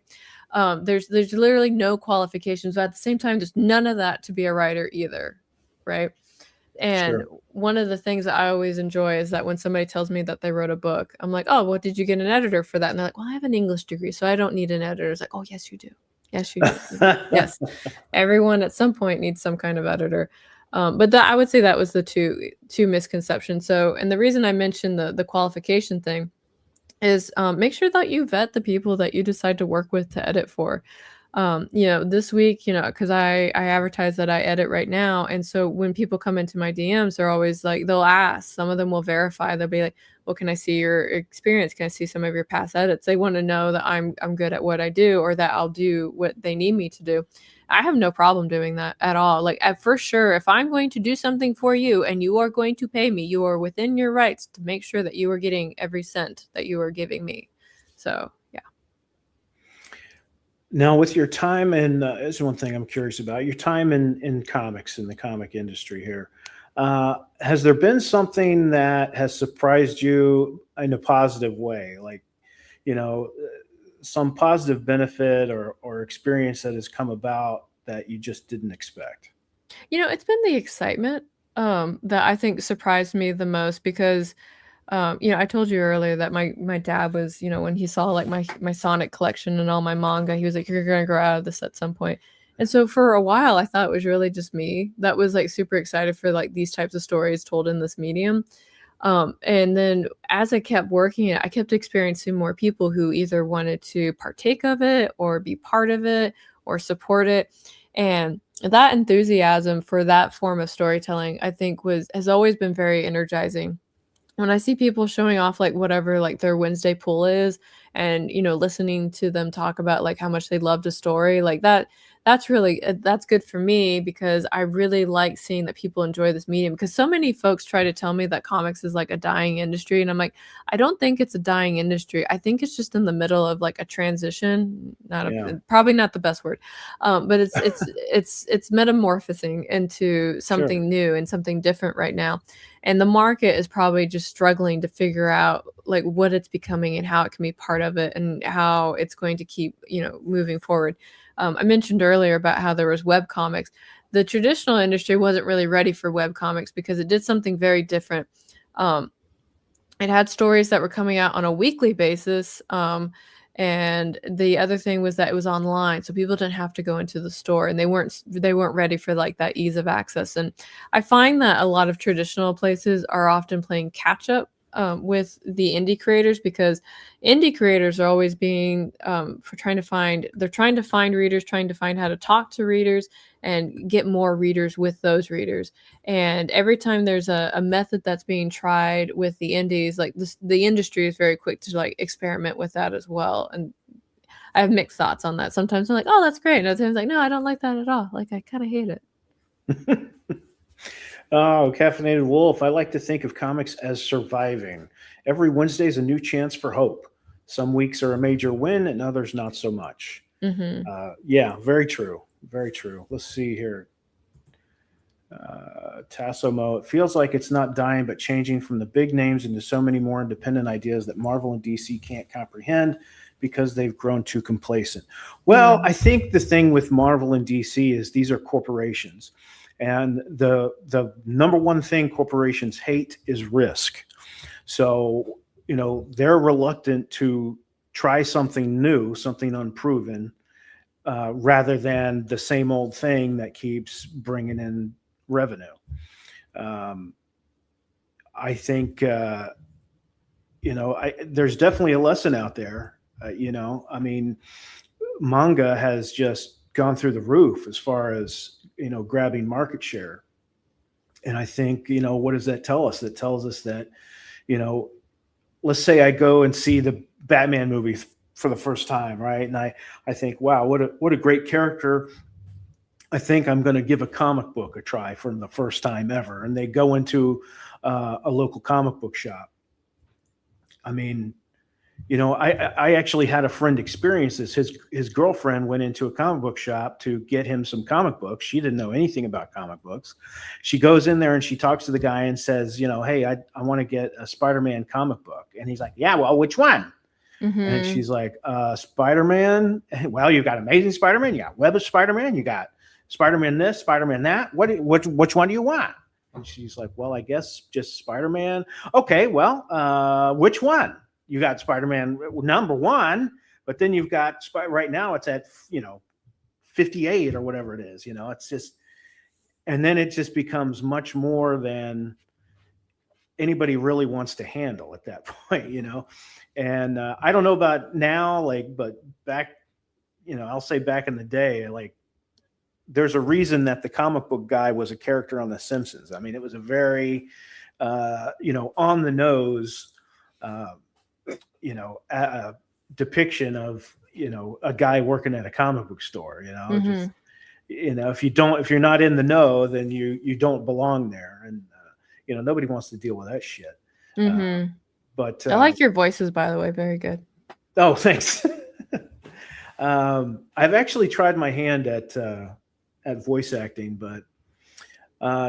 There's literally no qualifications. But at the same time, there's none of that to be a writer either, right? And Sure. one of the things that I always enjoy is that when somebody tells me that they wrote a book, I'm like, oh, what did you get an editor for that? And they're like, well, I have an English degree, so I don't need an editor. It's like, oh, yes, you do. Yes, you do. Yes. Everyone at some point needs some kind of editor. But that, I would say that was the two misconceptions. So, and the reason I mentioned the qualification thing is make sure that you vet the people that you decide to work with to edit for. You know, this week, you know, because I advertise that I edit right now. And so when people come into my DMs, they're always like, they'll ask, some of them will verify. They'll be like, well, can I see your experience? Can I see some of your past edits? They want to know that I'm good at what I do, or that I'll do what they need me to do. I have no problem doing that at all. Like, for sure, if I'm going to do something for you and you are going to pay me, you are within your rights to make sure that you are getting every cent that you are giving me. So, yeah. Now, with your time, and this is one thing I'm curious about, your time in comics, in the comic industry here, has there been something that has surprised you in a positive way? Like, you know, some positive benefit or experience that has come about that you just didn't expect? You know, it's been the excitement that I think surprised me the most because you know, I told you earlier that my dad was, you know, when he saw like my Sonic collection and all my manga, he was like, "You're gonna grow out of this at some point." And so for a while, I thought it was really just me that was like super excited for like these types of stories told in this medium. And then as I kept working it, I kept experiencing more people who either wanted to partake of it or be part of it or support it. And that enthusiasm for that form of storytelling, I think has always been very energizing. When I see people showing off like whatever like their Wednesday pull is, and you know, listening to them talk about like how much they loved a story, like that's really that's good for me because I really like seeing that people enjoy this medium, because so many folks try to tell me that comics is like a dying industry, and I'm like, I don't think it's a dying industry. I think it's just in the middle of like a transition, probably not the best word, but it's metamorphosing into something new and something different right now. And the market is probably just struggling to figure out like what it's becoming and how it can be part of it and how it's going to keep, you know, moving forward. I mentioned earlier about how there was web comics. The traditional industry wasn't really ready for web comics because it did something very different. It had stories that were coming out on a weekly basis. And the other thing was that it was online, so people didn't have to go into the store, and they weren't ready for like that ease of access. And I find that a lot of traditional places are often playing catch up with the indie creators, because indie creators are always being trying to find readers, trying to find how to talk to readers and get more readers with those readers. And every time there's a method that's being tried with the indies, like the industry is very quick to like experiment with that as well. And I have mixed thoughts on that. Sometimes I'm like, oh, that's great. And other times like, no, I don't like that at all. Like, I kind of hate it. Oh, Caffeinated Wolf. I like to think of comics as surviving. Every Wednesday is a new chance for hope. Some weeks are a major win and others not so much. Yeah, very true. Very true. Let's see here. Tassomo, it feels like it's not dying, but changing from the big names into so many more independent ideas that Marvel and DC can't comprehend because they've grown too complacent. Well, I think the thing with Marvel and DC is these are corporations, and the number one thing corporations hate is risk. So, they're reluctant to try something new, something unproven, rather than the same old thing that keeps bringing in revenue. I think, there's definitely a lesson out there. I mean, manga has just gone through the roof as far as, grabbing market share. And I think, what does that tell us? That tells us that, let's say I go and see the Batman movie for the first time, right? And I think, wow, what a great character. I think I'm going to give a comic book a try for the first time ever. And they go into a local comic book shop. I mean, I actually had a friend experience this. His girlfriend went into a comic book shop to get him some comic books. She didn't know anything about comic books. She goes in there and she talks to the guy and says, hey, I want to get a Spider-Man comic book. And he's like, yeah, well, which one? And she's like, Spider-Man. Well, you got Amazing Spider-Man. You got Web of Spider-Man. You got Spider-Man this, Spider-Man that. Which one do you want? And she's like, well, I guess just Spider-Man. Okay, well, which one? You got Spider-Man number 1, but then you've got right now it's at 58 or whatever it is. It's just, and then it just becomes much more than anybody really wants to handle at that point. And I don't know about now, but back, I'll say back in the day, there's a reason that the comic book guy was a character on The Simpsons. I mean, it was a very, on the nose, a depiction of, a guy working at a comic book store, just, if you're not in the know, then you don't belong there. And, nobody wants to deal with that shit. But I like your voices, by the way. Very good. Oh, thanks. I've actually tried my hand at voice acting, but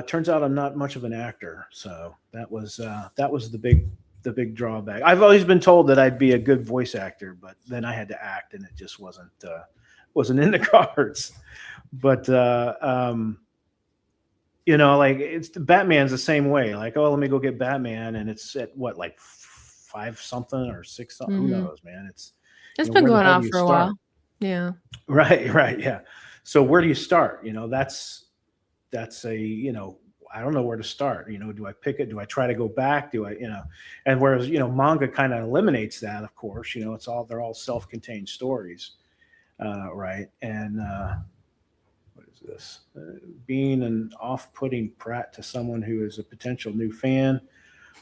turns out I'm not much of an actor. So that was the big drawback. I've always been told that I'd be a good voice actor, but then I had to act, and it just wasn't in the cards. But it's Batman's the same way. Like, oh, let me go get Batman, and it's at what, like 5 something or 6 something. Who knows, man? It's been going on for a while. Yeah. Right. Yeah. So where do you start? That's a, I don't know where to start. Do I pick it? Do I try to go back? Do I, and whereas, manga kind of eliminates that, of course, they're all self-contained stories. Right. And, what is this? Being an off-putting prat to someone who is a potential new fan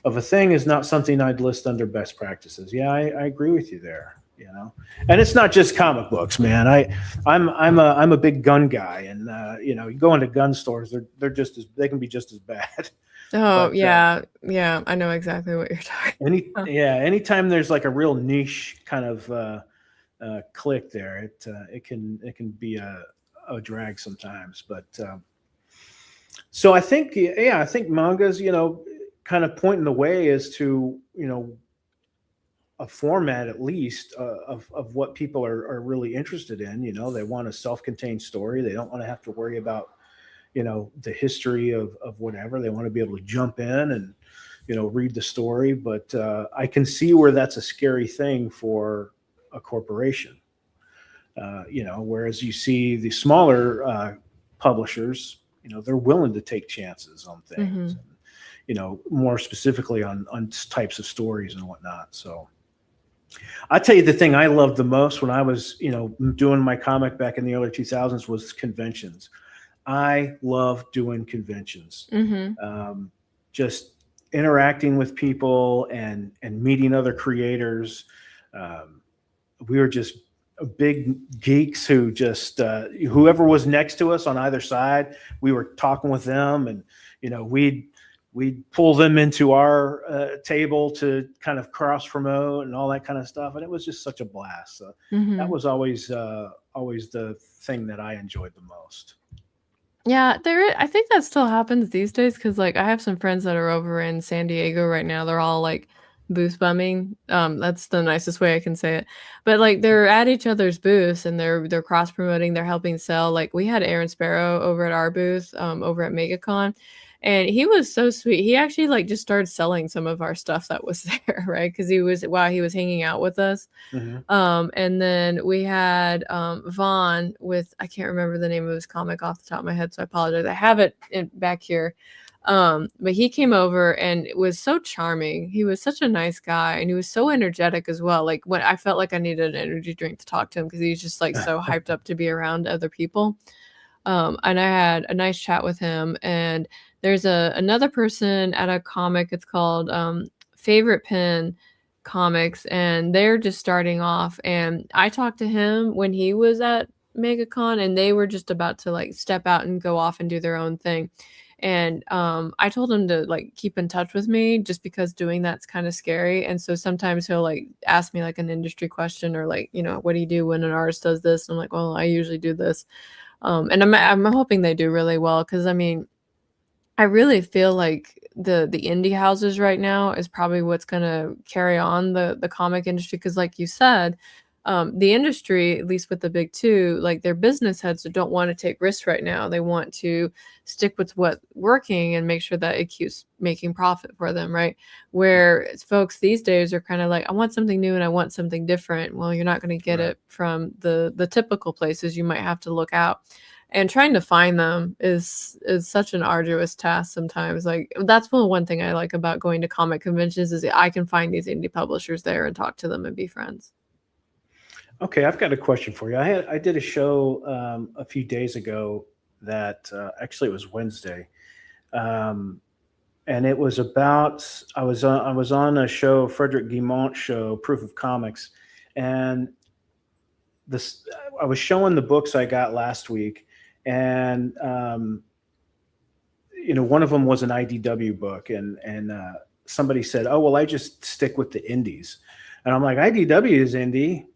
of a thing is not something I'd list under best practices. Yeah, I agree with you there. And it's not just comic books, man. I'm a big gun guy, and you go into gun stores, they can be just as bad. Oh, but, yeah, I know exactly what you're talking about. Anytime there's like a real niche kind of click there, it can be a drag sometimes. But so I think manga's kind of pointing the way as to a format at least of what people are really interested in. They want a self-contained story. They don't want to have to worry about the history of whatever. They want to be able to jump in and read the story. But I can see where that's a scary thing for a corporation. Whereas you see the smaller publishers, they're willing to take chances on things. And, more specifically on types of stories and whatnot. So I tell you, the thing I loved the most when I was, doing my comic back in the early 2000s was conventions. I love doing conventions. Just interacting with people and meeting other creators. We were just big geeks who just whoever was next to us on either side, we were talking with them, and we'd pull them into our table to kind of cross promote and all that kind of stuff. And it was just such a blast. So that was always the thing that I enjoyed the most. Yeah, I think that still happens these days, because like I have some friends that are over in San Diego right now. They're all like booth bumming. That's the nicest way I can say it. But like they're at each other's booths and they're cross promoting, they're helping sell. Like we had Aaron Sparrow over at our booth, over at MegaCon, and he was so sweet. He actually like just started selling some of our stuff that was there, right? Because he was while he was hanging out with us. And then we had Vaughn with, I can't remember the name of his comic off the top of my head, so I apologize. I have it back here. But he came over and it was so charming. He was such a nice guy and he was so energetic as well. Like when I felt like I needed an energy drink to talk to him because he was just like so hyped up to be around other people. And I had a nice chat with him. And there's another person at a comic. It's called Favorite Pen Comics, and they're just starting off. And I talked to him when he was at MegaCon, and they were just about to like step out and go off and do their own thing. And I told him to like keep in touch with me just because doing that's kind of scary. And so sometimes he'll like ask me like an industry question or like, what do you do when an artist does this? And I'm like, well, I usually do this. And I'm hoping they do really well because I mean, I really feel like the indie houses right now is probably what's going to carry on the comic industry because like you said, the industry, at least with the big two, like their business heads don't want to take risks right now. They want to stick with what's working and make sure that it keeps making profit for them, right? Where folks these days are kind of like, I want something new and I want something different. Well, you're not going to get it from the typical places. You might have to look out. And trying to find them is such an arduous task sometimes. Like that's one thing I like about going to comic conventions is I can find these indie publishers there and talk to them and be friends. Okay, I've got a question for you. I did a show a few days ago that actually it was Wednesday, and it was about I was on a show, Frederick Guimont show, Proof of Comics, and this I was showing the books I got last week, and one of them was an IDW book, and somebody said, "Oh well, I just stick with the indies," and I'm like, "IDW is indie."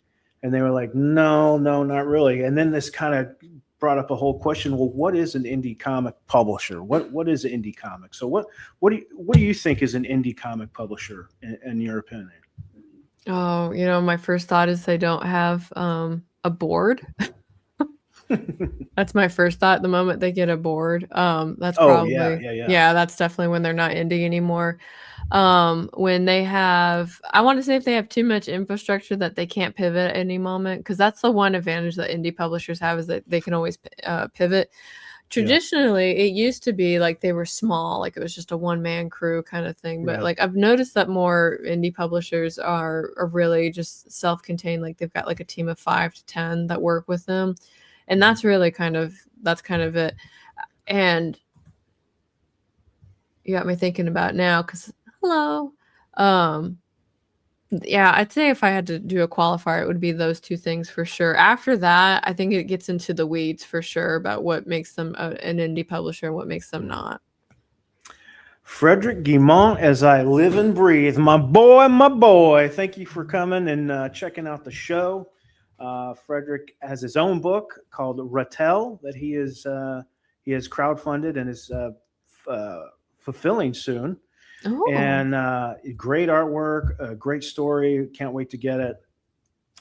And they were like, no, not really. And then this kind of brought up a whole question. Well, what is an indie comic publisher? What is indie comic? So what do you think is an indie comic publisher in your opinion? Oh, my first thought is they don't have a board. That's my first thought. The moment they get a board, that's probably yeah, that's definitely when they're not indie anymore. When they have, I want to say if they have too much infrastructure that they can't pivot at any moment, because that's the one advantage that indie publishers have is that they can always pivot. Traditionally, it used to be like they were small, like it was just a one-man crew kind of thing. But like I've noticed that more indie publishers are really just self-contained, like they've got like a team of 5 to 10 that work with them. And that's really kind of it. And you got me thinking about it now because hello. Yeah, I'd say if I had to do a qualifier, it would be those two things for sure. After that, I think it gets into the weeds for sure about what makes them an indie publisher and what makes them not. Frederick Guimont, as I live and breathe, my boy. Thank you for coming and checking out the show. Frederick has his own book called Rattel that he has crowdfunded and is fulfilling soon. Oh. And great artwork, a great story. Can't wait to get it.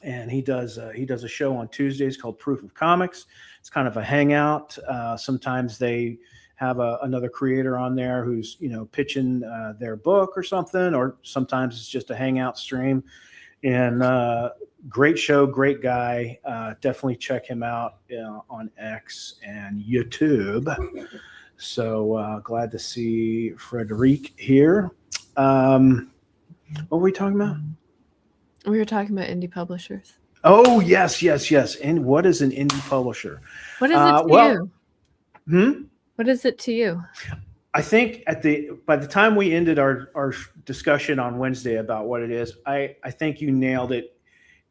And he does a show on Tuesdays called Proof of Comics. It's kind of a hangout. Sometimes they have another creator on there who's pitching their book or something, or sometimes it's just a hangout stream. And great show, great guy. Definitely check him out on X and YouTube. So glad to see Frederic here. What were we talking about? We were talking about indie publishers. Oh, yes. And what is an indie publisher? What is it to you? What is it to you? I think by the time we ended our discussion on Wednesday about what it is, I think you nailed it.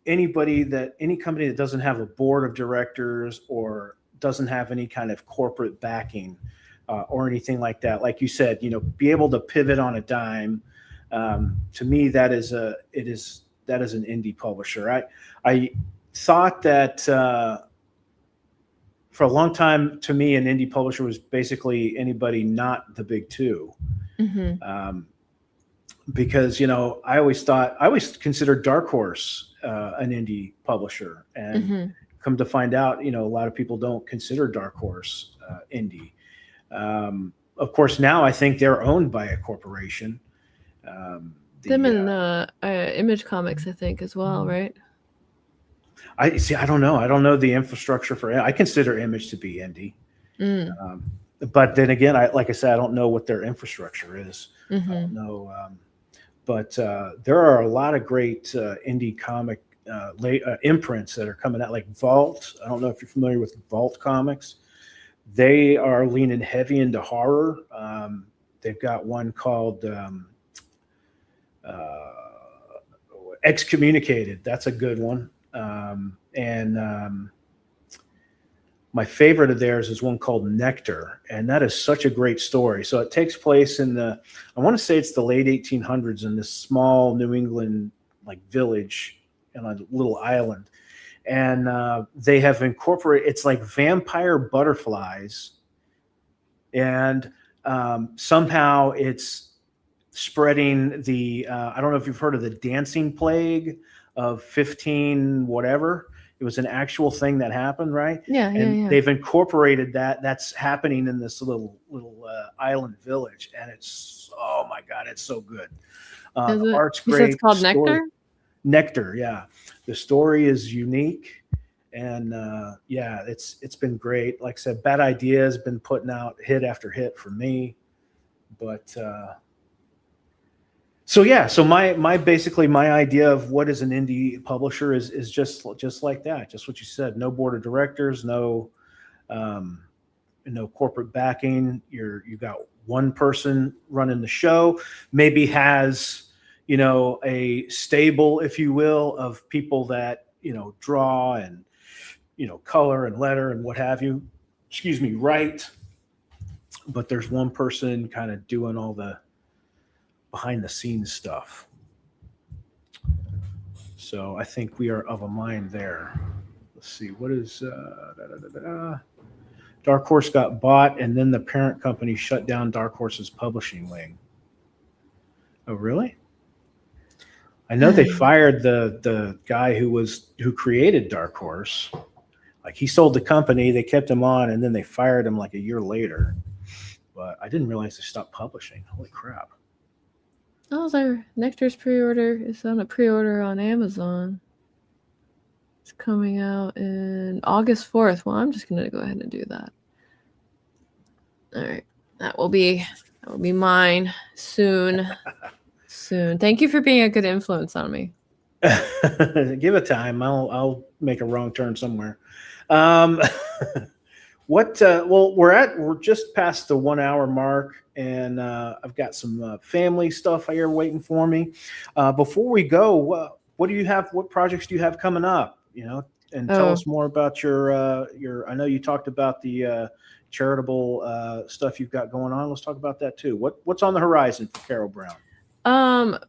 Any company that doesn't have a board of directors or doesn't have any kind of corporate backing or anything like that, like you said, be able to pivot on a dime. To me, that is an indie publisher. I thought that for a long time, to me, an indie publisher was basically anybody not the big two. Mm-hmm. because I always considered Dark Horse an indie publisher, and Mhm. come to find out, a lot of people don't consider Dark Horse indie. Of course, now I think they're owned by a corporation. Them and Image Comics, I think, as well, right? I see. I don't know. I don't know the infrastructure for it. I consider Image to be indie, Mm. but then again, like I said, I don't know what their infrastructure is. I Mhm. don't know. But there are a lot of great indie comic imprints that are coming out, like Vault. I don't know if you're familiar with Vault Comics. They are leaning heavy into horror. They've got one called Excommunicated. That's a good one. And my favorite of theirs is one called Nectar, and that is such a great story. So it takes place in I want to say it's the late 1800s in this small New England like village on a little island, and they have incorporated. It's like vampire butterflies, and somehow it's spreading the. I don't know if you've heard of the dancing plague of 15 whatever. It was an actual thing that happened, right? Yeah, And they've incorporated that. That's happening in this little island village, and it's, oh my god, it's so good. The art's great. You said it's called Nectar? Nectar, yeah. The story is unique, and yeah, it's been great. Like I said, Bad Idea has been putting out hit after hit for me, but. So yeah, so my basically my idea of what is an indie publisher is just like that, just what you said. No board of directors, no corporate backing. You got one person running the show, maybe has a stable, if you will, of people that draw and color and letter and what have you. Excuse me, write. But there's one person kind of doing all the behind the scenes stuff. So I think we are of a mind there. Let's see, what is Dark Horse got bought, and then the parent company shut down Dark Horse's publishing wing. Oh, really? I know they fired the guy who created Dark Horse. Like, he sold the company, they kept him on, and then they fired him like a year later. But I didn't realize they stopped publishing. Holy crap. Oh, their Nectar's pre-order is on a pre-order on Amazon. It's coming out in August 4th. Well, I'm just gonna go ahead and do that. All right, that will be mine soon. Soon. Thank you for being a good influence on me. Give it time. I'll make a wrong turn somewhere. Well, we're just past the 1 hour mark, and I've got some family stuff here waiting for me. Before we go, what do you have? What projects do you have coming up? And tell us more about your. I know you talked about the charitable stuff you've got going on. Let's talk about that too. What's on the horizon for Carrow Brown?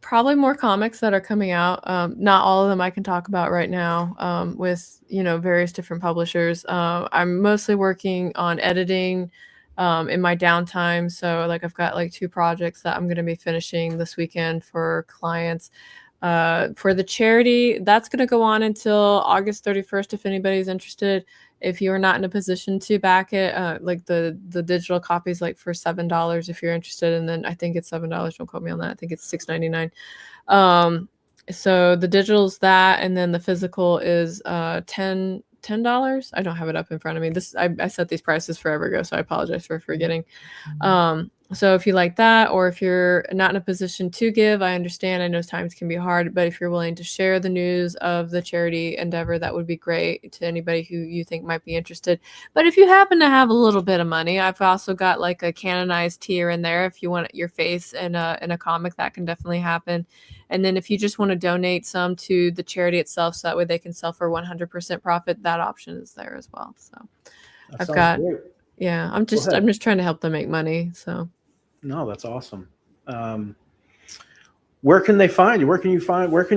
Probably more comics that are coming out. Not all of them I can talk about right now. With various different publishers. I'm mostly working on editing in my downtime. So like I've got like 2 projects that I'm going to be finishing this weekend for clients. For the charity, that's going to go on until August 31st if anybody's interested. If you're not in a position to back it, like the digital copies, like for $7 if you're interested, and then I think it's $7. Don't quote me on that. I think it's $6.99. So the digital's that, and then the physical is $10. I don't have it up in front of me. I set these prices forever ago, so I apologize for forgetting. So if you like that, or if you're not in a position to give, I understand. I know times can be hard, but if you're willing to share the news of the charity endeavor, that would be great to anybody who you think might be interested. But if you happen to have a little bit of money, I've also got like a canonized tier in there. If you want your face in a comic, that can definitely happen. And then if you just want to donate some to the charity itself, so that way they can sell for 100% profit, that option is there as well. So I've got, great. Yeah, I'm just trying to help them make money. So no, that's awesome. Where can they find you? Where can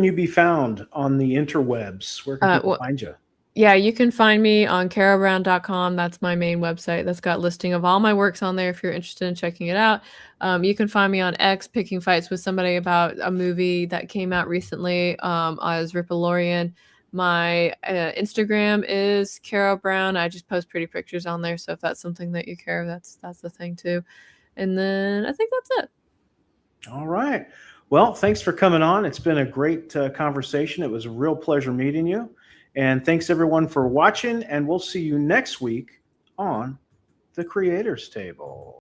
you be found on the interwebs? Where can people find you? Yeah, you can find me on carrowbrown.com. That's my main website. That's got listing of all my works on there if you're interested in checking it out. You can find me on X picking fights with somebody about a movie that came out recently as Ripalorian. My Instagram is Carrow Brown. I just post pretty pictures on there. So if that's something that you care of, that's the thing too. And then I think that's it. All right. Well, thanks for coming on. It's been a great conversation. It was a real pleasure meeting you. And thanks everyone for watching, and we'll see you next week on The Creators Table.